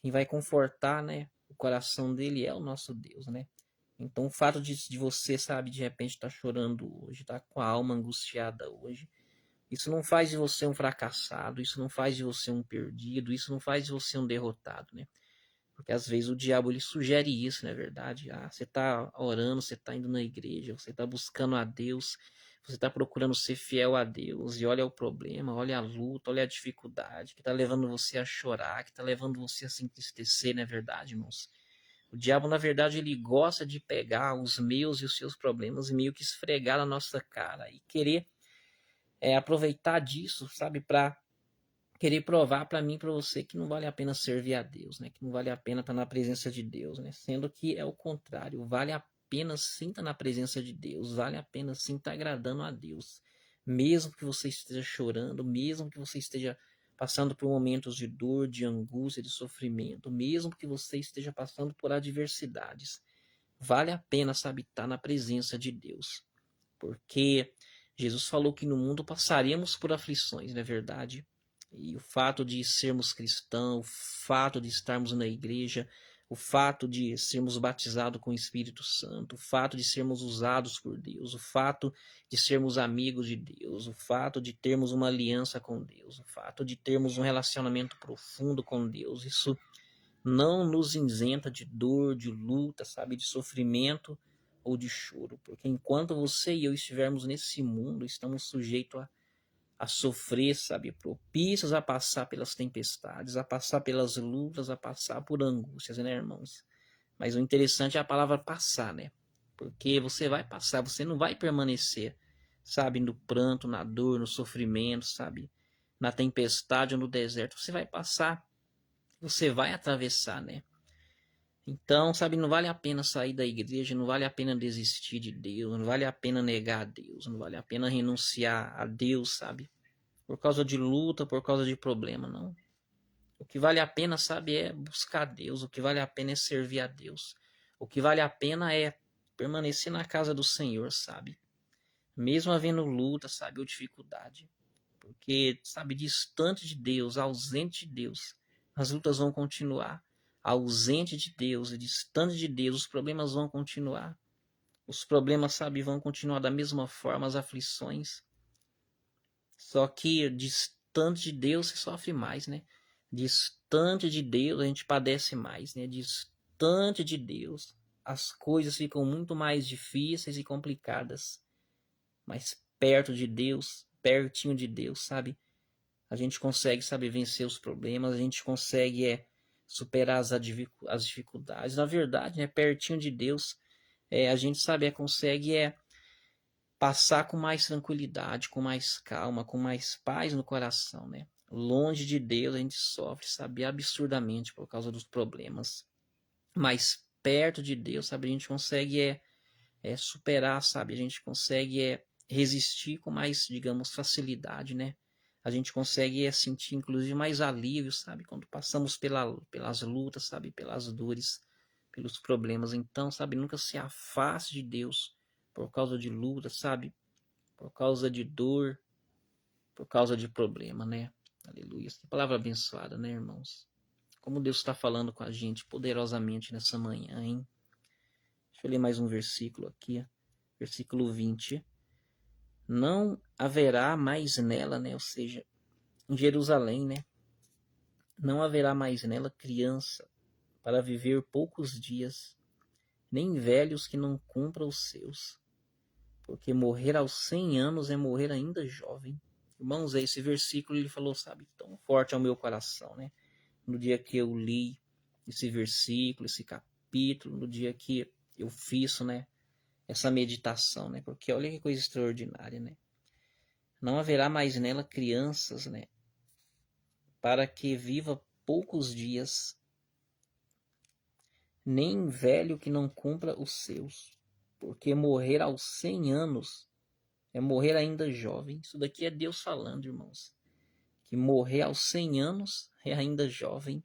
Quem vai confortar, né, o coração dele é o nosso Deus, né? Então o fato de você, sabe, de repente estar chorando hoje, tá com a alma angustiada hoje, isso não faz de você um fracassado, isso não faz de você um perdido, isso não faz de você um derrotado, né? Porque às vezes o diabo ele sugere isso, não é verdade? Ah, você está orando, você está indo na igreja, você está buscando a Deus, você está procurando ser fiel a Deus e olha o problema, olha a luta, olha a dificuldade que está levando você a chorar, que está levando você a se entristecer, não é verdade, irmãos? O diabo, na verdade, ele gosta de pegar os meus e os seus problemas e meio que esfregar na nossa cara e querer aproveitar disso, sabe, para querer provar para mim, para você, que não vale a pena servir a Deus, né? Que não vale a pena estar na presença de Deus, né? Sendo que é o contrário, vale a pena sim estar na presença de Deus, vale a pena sim estar agradando a Deus, mesmo que você esteja chorando, mesmo que você esteja passando por momentos de dor, de angústia, de sofrimento, mesmo que você esteja passando por adversidades, vale a pena, sabe, estar na presença de Deus, porque Jesus falou que no mundo passaríamos por aflições, não é verdade? E o fato de sermos cristãos, o fato de estarmos na igreja, o fato de sermos batizados com o Espírito Santo, o fato de sermos usados por Deus, o fato de sermos amigos de Deus, o fato de termos uma aliança com Deus, o fato de termos um relacionamento profundo com Deus, isso não nos isenta de dor, de luta, sabe, de sofrimento ou de choro, porque enquanto você e eu estivermos nesse mundo, estamos sujeitos a sofrer, sabe, propícios a passar pelas tempestades, a passar pelas lutas, a passar por angústias, né, irmãos? Mas o interessante é a palavra passar, né? Porque você vai passar, você não vai permanecer, sabe, no pranto, na dor, no sofrimento, sabe, na tempestade ou no deserto. Você vai passar, você vai atravessar, né? Então, sabe, não vale a pena sair da igreja, não vale a pena desistir de Deus, não vale a pena negar a Deus, não vale a pena renunciar a Deus, sabe? Por causa de luta, por causa de problema, não. O que vale a pena, sabe, é buscar Deus, o que vale a pena é servir a Deus. O que vale a pena é permanecer na casa do Senhor, sabe? Mesmo havendo luta, sabe, ou dificuldade. Porque, sabe, distante de Deus, ausente de Deus, as lutas vão continuar. Ausente de Deus e distante de Deus, os problemas vão continuar. Os problemas, sabe, vão continuar da mesma forma, as aflições. Só que distante de Deus se sofre mais, né? Distante de Deus a gente padece mais, né? Distante de Deus as coisas ficam muito mais difíceis e complicadas. Mas perto de Deus, pertinho de Deus, sabe? A gente consegue, sabe, vencer os problemas, a gente consegue superar as dificuldades. Na verdade, né, pertinho de Deus, a gente sabe, consegue passar com mais tranquilidade, com mais calma, com mais paz no coração, né? Longe de Deus a gente sofre, sabe, absurdamente por causa dos problemas. Mas perto de Deus, sabe, a gente consegue superar, sabe, a gente consegue resistir com mais, digamos, facilidade, né? A gente consegue sentir, inclusive, mais alívio, sabe? Quando passamos pelas lutas, sabe? Pelas dores, pelos problemas. Então, sabe? Nunca se afaste de Deus por causa de luta, sabe? Por causa de dor, por causa de problema, né? Aleluia. Que palavra abençoada, né, irmãos? Como Deus está falando com a gente poderosamente nessa manhã, hein? Deixa eu ler mais um versículo aqui. Versículo 20. Não haverá mais nela, né? Ou seja, em Jerusalém, né? Não haverá mais nela criança para viver poucos dias, nem velhos que não cumpram os seus, porque morrer aos 100 anos é morrer ainda jovem. Irmãos, esse versículo ele falou, sabe, tão forte ao meu coração, né? No dia que eu li esse versículo, esse capítulo, no dia que eu fiz, né, essa meditação, né? Porque olha que coisa extraordinária, né? Não haverá mais nela crianças, né? Para que viva poucos dias, nem velho que não cumpra os seus, porque morrer aos 100 anos é morrer ainda jovem. Isso daqui é Deus falando, irmãos. Que morrer aos 100 anos é ainda jovem.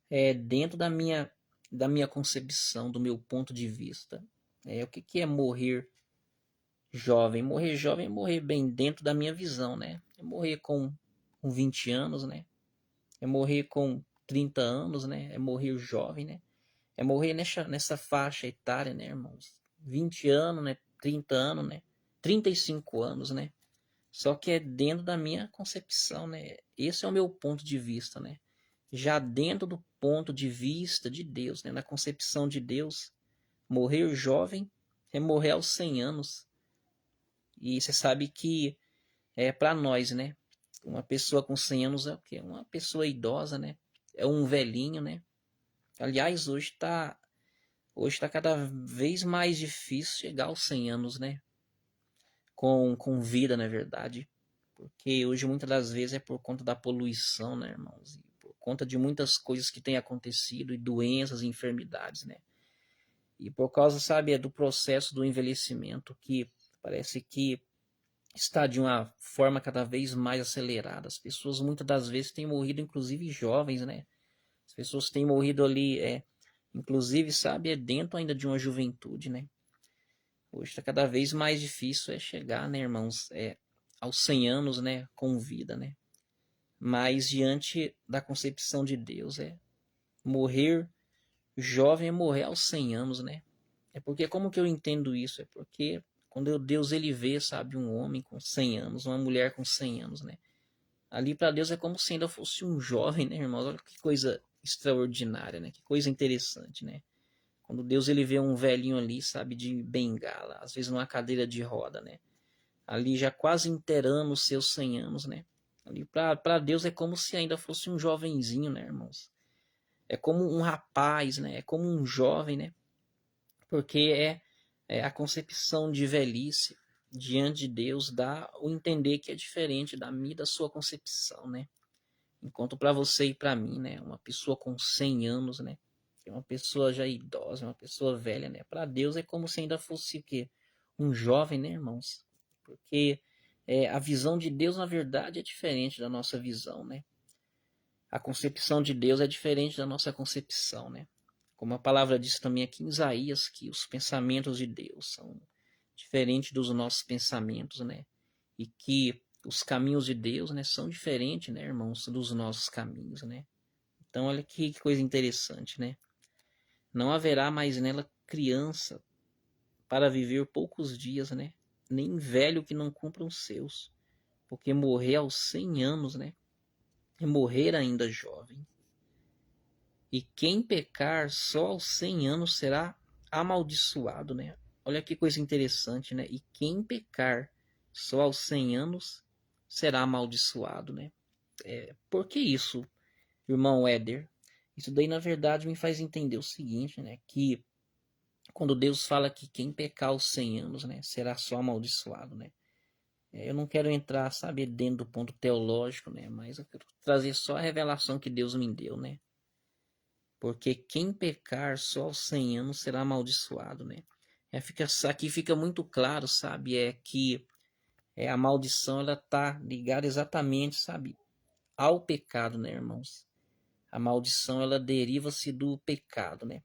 É dentro da minha concepção, do meu ponto de vista. O que é morrer jovem? Morrer jovem é morrer bem dentro da minha visão, né? É morrer com 20 anos, né? É morrer com 30 anos, né? É morrer jovem, né? É morrer nessa faixa etária, né, irmãos? 20 anos, né? 30 anos, né? 35 anos, né? Só que é dentro da minha concepção, né? Esse é o meu ponto de vista, né? Já dentro do ponto de vista de Deus, né? Na concepção de Deus, morrer jovem é morrer aos 100 anos. E você sabe que para nós, né? Uma pessoa com 100 anos é o quê? Uma pessoa idosa, né? É um velhinho, né? Aliás, hoje tá cada vez mais difícil chegar aos 100 anos, né? Com vida, na verdade. Porque hoje muitas das vezes é por conta da poluição, né, irmãos? E por conta de muitas coisas que têm acontecido e doenças e enfermidades, né? E por causa, sabe, do processo do envelhecimento que parece que está de uma forma cada vez mais acelerada. As pessoas muitas das vezes têm morrido, inclusive jovens, né? As pessoas têm morrido ali, inclusive, sabe, dentro ainda de uma juventude, né? Hoje está cada vez mais difícil chegar, né, irmãos, aos 100 anos, né, com vida, né? Mas diante da concepção de Deus, morrer jovem é morrer aos 100 anos, né? É porque como que eu entendo isso? É porque quando Deus ele vê, sabe, um homem com 100 anos, uma mulher com 100 anos, né? Ali para Deus é como se ainda fosse um jovem, né, irmãos? Olha que coisa extraordinária, né? Que coisa interessante, né? Quando Deus ele vê um velhinho ali, sabe, de bengala, às vezes numa cadeira de roda, né? Ali já quase inteirando os seus 100 anos, né? Ali para Deus é como se ainda fosse um jovenzinho, né, irmãos? É como um rapaz, né? É como um jovem, né? Porque é a concepção de velhice diante de Deus dá o entender que é diferente da minha e da sua concepção, né? Enquanto para você e para mim, né, uma pessoa com 100 anos, né, é uma pessoa já idosa, uma pessoa velha, né, para Deus é como se ainda fosse o quê? Um jovem, né, irmãos? Porque a visão de Deus, na verdade, é diferente da nossa visão, né? A concepção de Deus é diferente da nossa concepção, né? Como a palavra diz também aqui em Isaías, que os pensamentos de Deus são diferentes dos nossos pensamentos, né? E que os caminhos de Deus, né, são diferentes, né, irmãos, dos nossos caminhos, né? Então, olha que coisa interessante, né? Não haverá mais nela criança para viver poucos dias, né? Nem velho que não cumpra os seus, porque morrer aos 100 anos, né? É morrer ainda jovem. E quem pecar só aos 100 anos será amaldiçoado, né? Olha que coisa interessante, né? E quem pecar só aos 100 anos será amaldiçoado, né? Por que isso, irmão Éder? Isso daí, na verdade, me faz entender o seguinte, né? Que quando Deus fala que quem pecar aos 100 anos, né, será só amaldiçoado, né? Eu não quero entrar, sabe, dentro do ponto teológico, né? Mas eu quero trazer só a revelação que Deus me deu, né? Porque quem pecar só aos 100 anos será amaldiçoado, né? Aqui fica muito claro, sabe, que a maldição ela tá ligada exatamente, sabe, ao pecado, né, irmãos? A maldição ela deriva-se do pecado, né?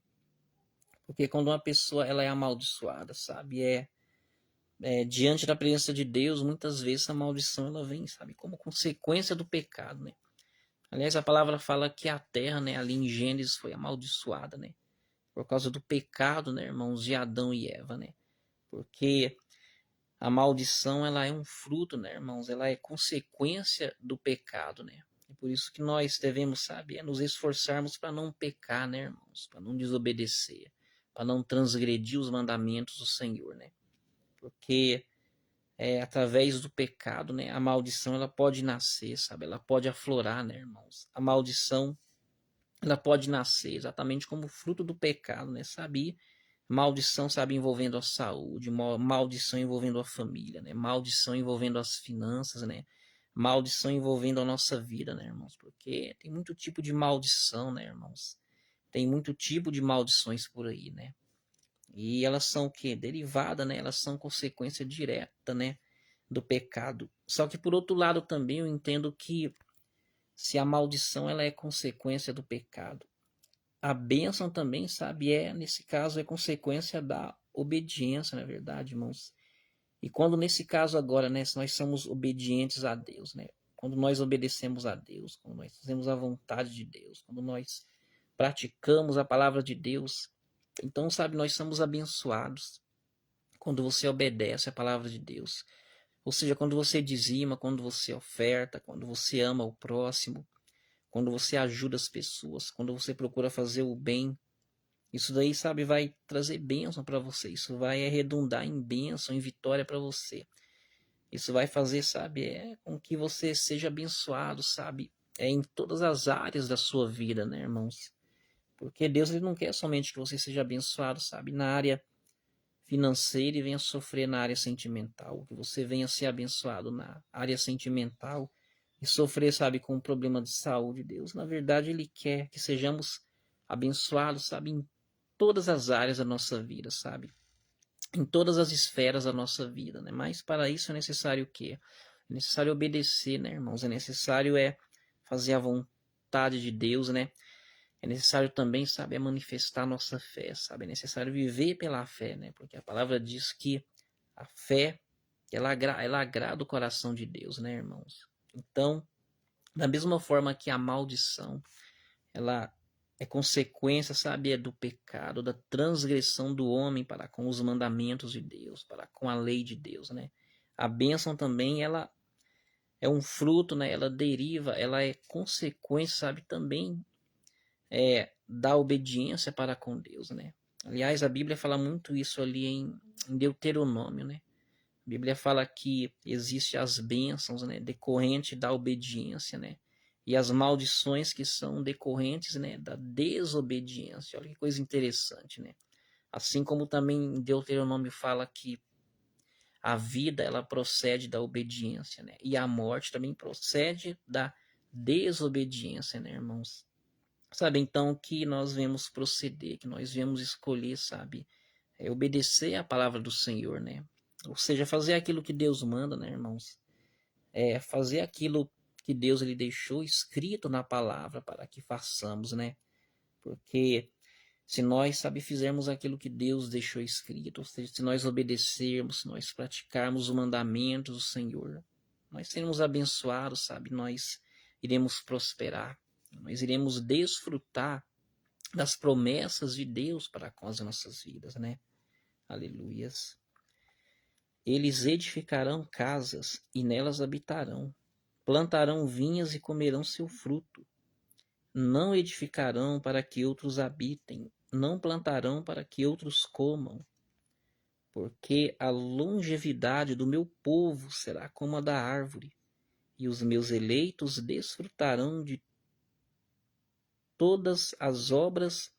Porque quando uma pessoa ela é amaldiçoada, sabe, diante da presença de Deus, muitas vezes a maldição ela vem, sabe, como consequência do pecado, né? Aliás, a palavra fala que a terra, né, ali em Gênesis foi amaldiçoada, né? Por causa do pecado, né, irmãos, de Adão e Eva, né? Porque a maldição, ela é um fruto, né, irmãos? Ela é consequência do pecado, né? É por isso que nós devemos, sabe, nos esforçarmos para não pecar, né, irmãos? Para não desobedecer, para não transgredir os mandamentos do Senhor, né? Porque através do pecado, né, a maldição ela pode nascer, sabe? Ela pode aflorar, né, irmãos? A maldição ela pode nascer exatamente como fruto do pecado, né? Sabe? Maldição, sabe, envolvendo a saúde, maldição envolvendo a família, né? Maldição envolvendo as finanças, né? Maldição envolvendo a nossa vida, né, irmãos? Porque tem muito tipo de maldição, né, irmãos? Tem muito tipo de maldições por aí, né? E elas são o quê? Derivada, né? Elas são consequência direta, né, do pecado. Só que por outro lado também eu entendo que se a maldição ela é consequência do pecado, a bênção também, sabe, nesse caso, é consequência da obediência, na verdade, irmãos. E quando nesse caso agora, né, se nós somos obedientes a Deus, né, quando nós obedecemos a Deus, quando nós fazemos a vontade de Deus, quando nós praticamos a palavra de Deus, então, sabe, nós somos abençoados quando você obedece a palavra de Deus. Ou seja, quando você dizima, quando você oferta, quando você ama o próximo, quando você ajuda as pessoas, quando você procura fazer o bem. Isso daí, sabe, vai trazer bênção para você. Isso vai redundar em bênção, em vitória para você. Isso vai fazer, sabe, com que você seja abençoado, sabe, em todas as áreas da sua vida, né, irmãos? Porque Deus ele não quer somente que você seja abençoado, sabe, na área financeira e venha sofrer na área sentimental, que você venha ser abençoado na área sentimental e sofrer, sabe, com um problema de saúde. Deus, na verdade, ele quer que sejamos abençoados, sabe, em todas as áreas da nossa vida, sabe? Em todas as esferas da nossa vida, né? Mas para isso é necessário o quê? É necessário obedecer, né, irmãos? É necessário fazer a vontade de Deus, né? É necessário também, sabe, manifestar a nossa fé, sabe? É necessário viver pela fé, né? Porque a palavra diz que a fé, ela agrada o coração de Deus, né, irmãos? Então, da mesma forma que a maldição, ela é consequência, sabe, do pecado, da transgressão do homem para com os mandamentos de Deus, para com a lei de Deus, né? A bênção também, ela é um fruto, né? Ela deriva, ela é consequência, sabe, também da obediência para com Deus, né? Aliás, a Bíblia fala muito isso ali em Deuteronômio, né? A Bíblia fala que existe as bênçãos, né, decorrente da obediência, né? E as maldições que são decorrentes, né, da desobediência. Olha que coisa interessante, né? Assim como também em Deuteronômio fala que a vida ela procede da obediência, né? E a morte também procede da desobediência, né, irmãos? Sabe, então que nós vemos proceder, que nós vemos escolher, sabe, obedecer à palavra do Senhor, né? Ou seja, fazer aquilo que Deus manda, né, irmãos? Fazer aquilo que Deus ele deixou escrito na palavra para que façamos, né? Porque se nós, sabe, fizermos aquilo que Deus deixou escrito, ou seja, se nós obedecermos, se nós praticarmos os mandamentos do Senhor, nós seremos abençoados, sabe? Nós iremos prosperar, nós iremos desfrutar das promessas de Deus para com as nossas vidas, né? Aleluias. Eles edificarão casas e nelas habitarão, plantarão vinhas e comerão seu fruto. Não edificarão para que outros habitem, não plantarão para que outros comam, porque a longevidade do meu povo será como a da árvore, e os meus eleitos desfrutarão de todas as obras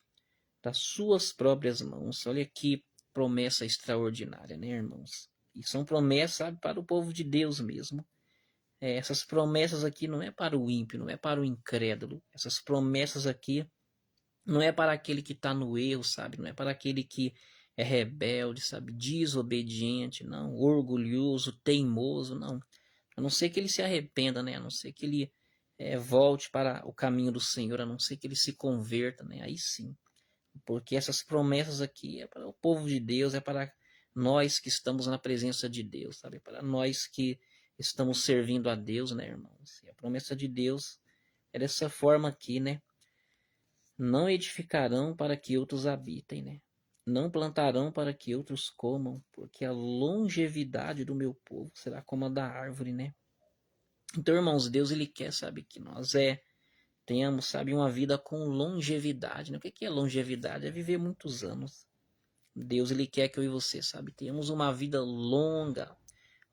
das suas próprias mãos. Olha que promessa extraordinária, né, irmãos? E são promessas, sabe, para o povo de Deus mesmo. Essas promessas aqui não é para o ímpio, não é para o incrédulo. Essas promessas aqui não é para aquele que está no erro, sabe? Não é para aquele que é rebelde, sabe? Desobediente, não. Orgulhoso, teimoso, não. A não ser que ele se arrependa, né? A não ser que ele volte para o caminho do Senhor, a não ser que ele se converta, né? Aí sim. Porque essas promessas aqui é para o povo de Deus, é para nós que estamos na presença de Deus, sabe? Para nós que estamos servindo a Deus, né, irmãos? E a promessa de Deus é dessa forma aqui, né? Não edificarão para que outros habitem, né? Não plantarão para que outros comam, porque a longevidade do meu povo será como a da árvore, né? Então, irmãos, Deus ele quer, sabe, que nós tenhamos, sabe, uma vida com longevidade, né? O que é longevidade? É viver muitos anos. Deus ele quer que eu e você, sabe, tenhamos uma vida longa,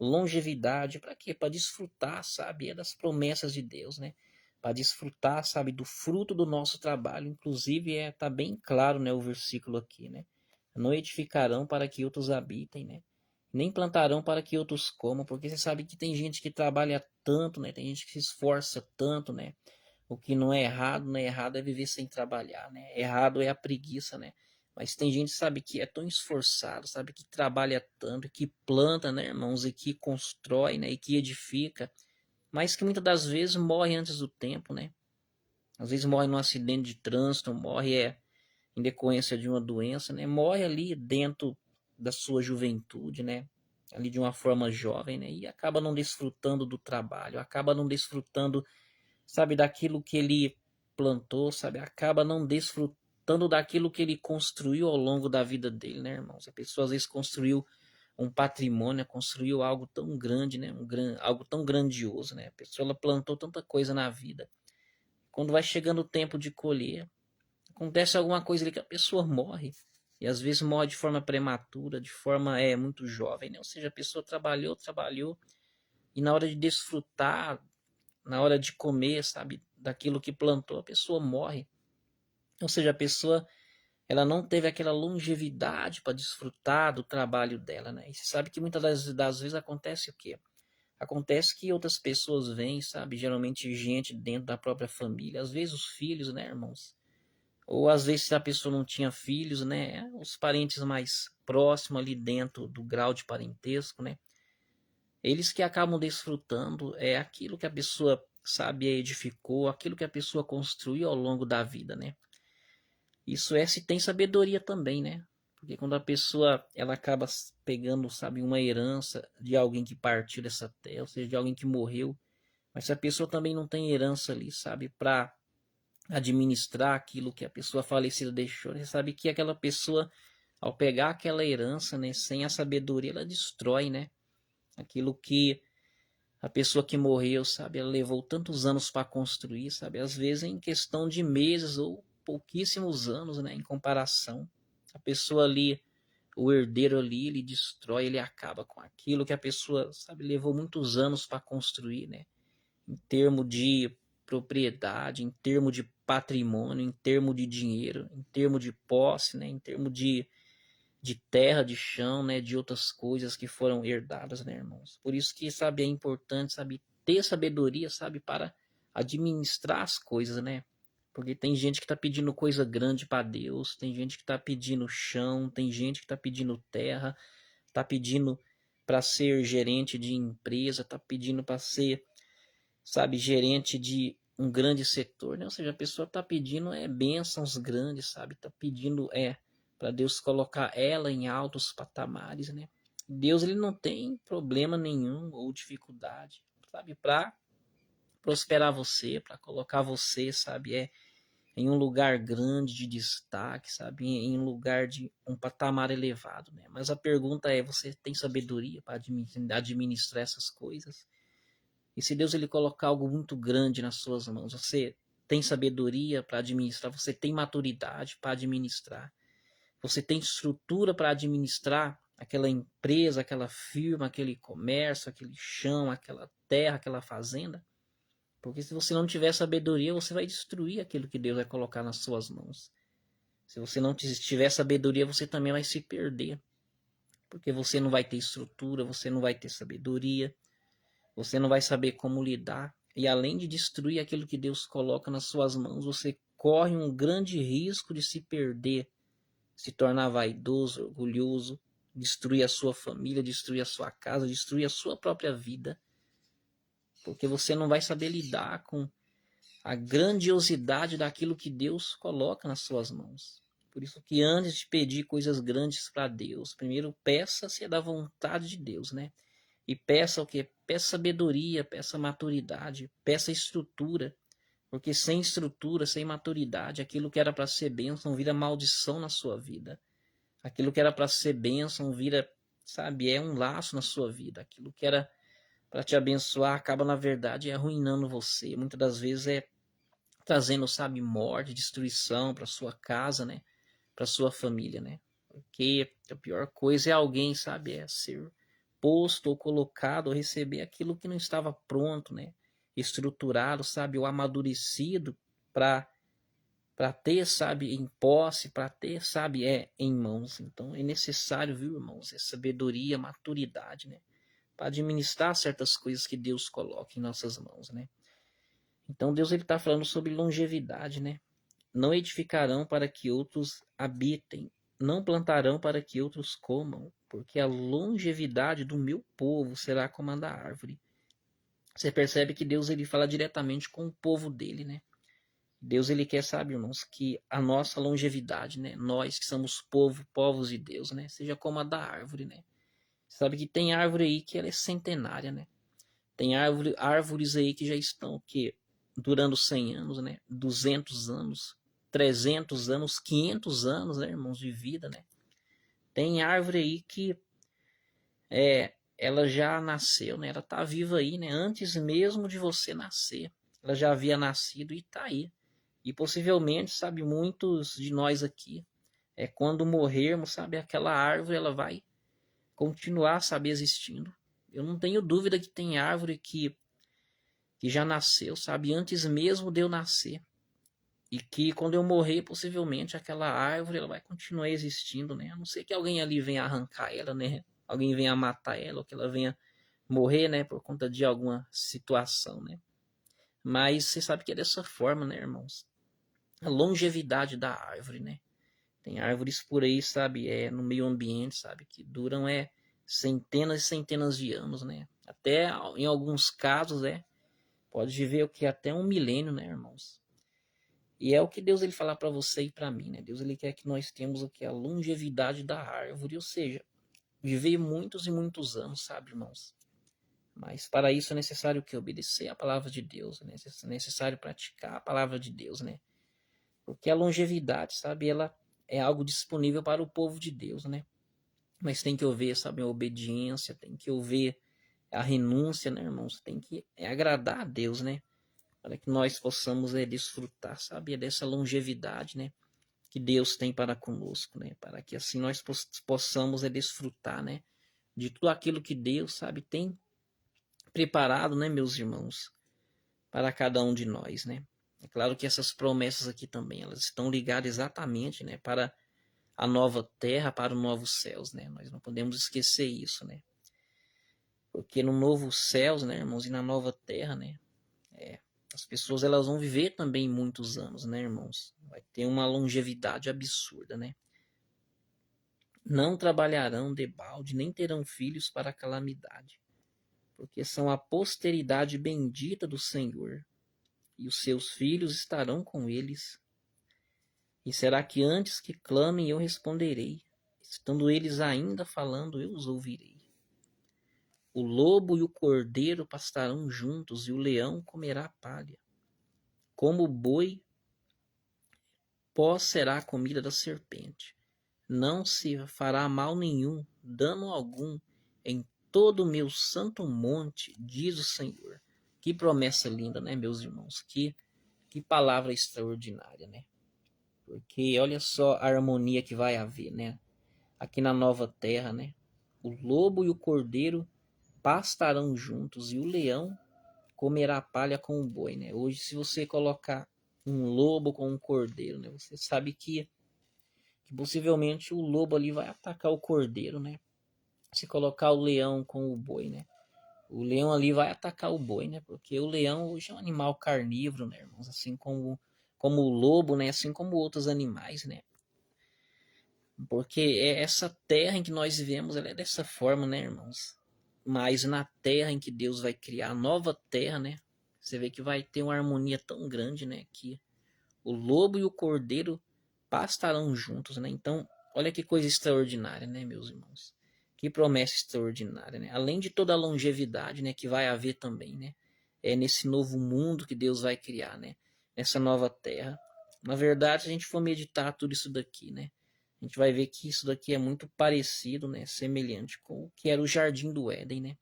longevidade, para quê? Para desfrutar, sabe, das promessas de Deus, né? Para desfrutar, sabe, do fruto do nosso trabalho. Inclusive, tá bem claro, né, o versículo aqui, né? Não edificarão para que outros habitem, né? Nem plantarão para que outros comam, porque você sabe que tem gente que trabalha tanto, né? Tem gente que se esforça tanto, né? O que não é errado, não é errado é viver sem trabalhar, né? Errado é a preguiça, né? Mas tem gente, sabe, que é tão esforçado, sabe, que trabalha tanto, que planta, né, irmãos, e que constrói, né, e que edifica, mas que muitas das vezes morre antes do tempo, né? Às vezes morre num acidente de trânsito, morre em decorrência de uma doença, né? Morre ali dentro da sua juventude, né? Ali de uma forma jovem, né? E acaba não desfrutando do trabalho, acaba não desfrutando, sabe, daquilo que ele plantou, sabe? Acaba não desfrutando daquilo que ele construiu ao longo da vida dele, né, irmãos? A pessoa às vezes construiu um patrimônio, construiu algo tão grande, né? Algo tão grandioso, né? A pessoa ela plantou tanta coisa na vida. Quando vai chegando o tempo de colher, acontece alguma coisa ali que a pessoa morre. E às vezes morre de forma prematura, de forma muito jovem, né? Ou seja, a pessoa trabalhou, trabalhou, e na hora de desfrutar, na hora de comer, sabe, daquilo que plantou, a pessoa morre. Ou seja, a pessoa ela não teve aquela longevidade para desfrutar do trabalho dela, né? E você sabe que muitas das vezes acontece o quê? Acontece que outras pessoas vêm, sabe? Geralmente gente dentro da própria família, às vezes os filhos, né, irmãos? Ou às vezes se a pessoa não tinha filhos, né? Os parentes mais próximos ali dentro do grau de parentesco, né? Eles que acabam desfrutando é aquilo que a pessoa, sabe, edificou, aquilo que a pessoa construiu ao longo da vida, né? Isso é se tem sabedoria também, né? Porque quando a pessoa ela acaba pegando, sabe, uma herança de alguém que partiu dessa terra, ou seja, de alguém que morreu, mas se a pessoa também não tem herança ali, sabe, para administrar aquilo que a pessoa falecida deixou, você sabe que aquela pessoa, ao pegar aquela herança, né, sem a sabedoria, ela destrói, né? Aquilo que a pessoa que morreu, sabe, ela levou tantos anos para construir, sabe, às vezes em questão de meses ou pouquíssimos anos, né, em comparação. A pessoa ali, o herdeiro ali, ele destrói, ele acaba com aquilo que a pessoa, sabe, levou muitos anos para construir, né, em termos de propriedade, em termos de patrimônio, em termos de dinheiro, em termos de posse, né, em termos de terra, de chão, né, de outras coisas que foram herdadas, né, irmãos. Por isso que, sabe, é importante, sabe, ter sabedoria, sabe, para administrar as coisas, né? Porque tem gente que está pedindo coisa grande para Deus, tem gente que está pedindo chão, tem gente que está pedindo terra, está pedindo para ser gerente de empresa, está pedindo para ser, sabe, gerente de um grande setor, né? Ou seja, a pessoa está pedindo bênçãos grandes, sabe? Está pedindo para Deus colocar ela em altos patamares, né? Deus ele não tem problema nenhum ou dificuldade, sabe, para prosperar você, para colocar você, sabe, em um lugar grande de destaque, sabe, em um lugar de um patamar elevado, né? Mas a pergunta é, você tem sabedoria para administrar essas coisas? E se Deus ele colocar algo muito grande nas suas mãos, você tem sabedoria para administrar, você tem maturidade para administrar, você tem estrutura para administrar aquela empresa, aquela firma, aquele comércio, aquele chão, aquela terra, aquela fazenda? Porque se você não tiver sabedoria, você vai destruir aquilo que Deus vai colocar nas suas mãos. Se você não tiver sabedoria, você também vai se perder. Porque você não vai ter estrutura, você não vai ter sabedoria, você não vai saber como lidar. E além de destruir aquilo que Deus coloca nas suas mãos, você corre um grande risco de se perder, se tornar vaidoso, orgulhoso, destruir a sua família, destruir a sua casa, destruir a sua própria vida. Porque você não vai saber lidar com a grandiosidade daquilo que Deus coloca nas suas mãos. Por isso que antes de pedir coisas grandes para Deus, primeiro peça se é da vontade de Deus, né? E peça o que? Peça sabedoria, peça maturidade, peça estrutura. Porque sem estrutura, sem maturidade, aquilo que era para ser bênção vira maldição na sua vida. Aquilo que era para ser bênção vira, sabe, é um laço na sua vida. Aquilo que era para te abençoar acaba, na verdade, arruinando você. Muitas das vezes trazendo, sabe, morte, destruição para sua casa, né? Para sua família, né? Porque a pior coisa é alguém, sabe, ser posto ou colocado ou receber aquilo que não estava pronto, né? Estruturado, sabe, ou amadurecido para ter, sabe, em posse, para ter, sabe, em mãos. Então é necessário, viu, irmãos, sabedoria, maturidade, né? Para administrar certas coisas que Deus coloca em nossas mãos, né? Então Deus ele está falando sobre longevidade, né? Não edificarão para que outros habitem, não plantarão para que outros comam, porque a longevidade do meu povo será como a da árvore. Você percebe que Deus ele fala diretamente com o povo dele, né? Deus ele quer, sabe, irmãos, que a nossa longevidade, né? Nós que somos povos de Deus, né? Seja como a da árvore, né? Sabe que tem árvore aí que ela é centenária, né? Tem árvores aí que já estão que durando 100 anos, né? 200 anos, 300 anos, 500 anos, né, irmãos, de vida, né? Tem árvore aí que ela já nasceu, né? Ela tá viva aí, né? Antes mesmo de você nascer. Ela já havia nascido e tá aí. E possivelmente, sabe, muitos de nós aqui, quando morrermos, sabe, aquela árvore ela vai continuar, sabe, existindo. Eu não tenho dúvida que tem árvore que já nasceu, sabe, antes mesmo de eu nascer. E que quando eu morrer, possivelmente aquela árvore ela vai continuar existindo, né? A não ser que alguém ali venha arrancar ela, né? Alguém venha matar ela, ou que ela venha morrer, né? Por conta de alguma situação, né? Mas você sabe que é dessa forma, né, irmãos? A longevidade da árvore, né? Tem árvores por aí, sabe? No meio ambiente, sabe? Que duram centenas e centenas de anos, né? Até em alguns casos, pode viver o que até um milênio, né, irmãos? E é o que Deus ele fala para você e para mim, né? Deus ele quer que nós temos o que a longevidade da árvore, ou seja, viver muitos e muitos anos, sabe, irmãos? Mas para isso é necessário que obedecer a palavra de Deus, é necessário praticar a palavra de Deus, né? Porque a longevidade, sabe, ela é algo disponível para o povo de Deus, né? Mas tem que haver, sabe, a obediência, tem que haver a renúncia, né, irmãos? Tem que agradar a Deus, né? Para que nós possamos desfrutar, sabe, dessa longevidade, né? Que Deus tem para conosco, né? Para que assim nós possamos desfrutar, né? De tudo aquilo que Deus, sabe, tem preparado, né, meus irmãos, para cada um de nós, né? É claro que essas promessas aqui também, elas estão ligadas exatamente, né, para a nova terra, para os novos céus, né? Nós não podemos esquecer isso, né? Porque no novo céus, né, irmãos, e na nova terra, né, as pessoas elas vão viver também muitos anos, né, irmãos? Vai ter uma longevidade absurda, né? Não trabalharão debalde, nem terão filhos para a calamidade, porque são a posteridade bendita do Senhor, e os seus filhos estarão com eles. E será que antes que clamem eu responderei, estando eles ainda falando eu os ouvirei. O lobo e o cordeiro pastarão juntos, e o leão comerá palha. Como o boi, pó será a comida da serpente. Não se fará mal nenhum, dano algum, em todo o meu santo monte, diz o Senhor. Que promessa linda, né, meus irmãos? Que palavra extraordinária, né? Porque olha só a harmonia que vai haver, né? Aqui na nova terra, né? O lobo e o cordeiro pastarão juntos e o leão comerá palha com o boi, né? Hoje, se você colocar um lobo com um cordeiro, né? Você sabe que possivelmente o lobo ali vai atacar o cordeiro, né? Se colocar o leão com o boi, né? O leão ali vai atacar o boi, né? Porque o leão hoje é um animal carnívoro, né, irmãos? Assim como o lobo, né? Assim como outros animais, né? Porque essa terra em que nós vivemos, ela é dessa forma, né, irmãos? Mas na terra em que Deus vai criar a nova terra, né? Você vê que vai ter uma harmonia tão grande, né? Que o lobo e o cordeiro pastarão juntos, né? Então, olha que coisa extraordinária, né, meus irmãos? Que promessa extraordinária, né? Além de toda a longevidade, né, que vai haver também, né? É nesse novo mundo que Deus vai criar, né? Nessa nova terra. Na verdade, se a gente for meditar tudo isso daqui, né? A gente vai ver que isso daqui é muito parecido, né? Semelhante com o que era o Jardim do Éden, né?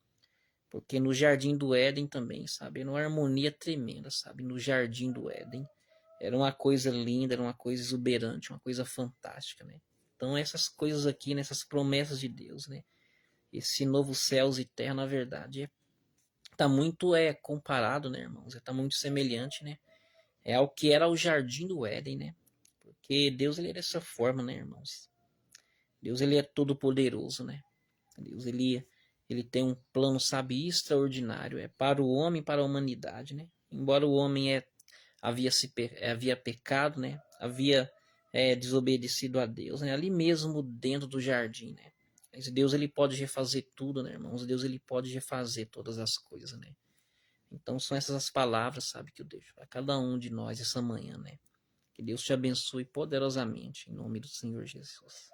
Porque no Jardim do Éden também, sabe? Era uma harmonia tremenda, sabe? No Jardim do Éden. Era uma coisa linda, era uma coisa exuberante, uma coisa fantástica, né? Então essas coisas aqui, nessas promessas de Deus, né? Esse novo céus e terra, na verdade, tá muito comparado, né, irmãos? Tá muito semelhante, né? É ao que era o Jardim do Éden, né? Porque Deus ele é dessa forma, né, irmãos? Deus ele é todo poderoso, né? Deus ele tem um plano, sabe, extraordinário, para o homem, para a humanidade, né? Embora o homem havia pecado, né? Havia desobedecido a Deus, né? Ali mesmo dentro do jardim, né? Mas Deus ele pode refazer tudo, né, irmãos? Deus ele pode refazer todas as coisas, né? Então são essas as palavras, sabe, que eu deixo para cada um de nós essa manhã, né? Que Deus te abençoe poderosamente, em nome do Senhor Jesus.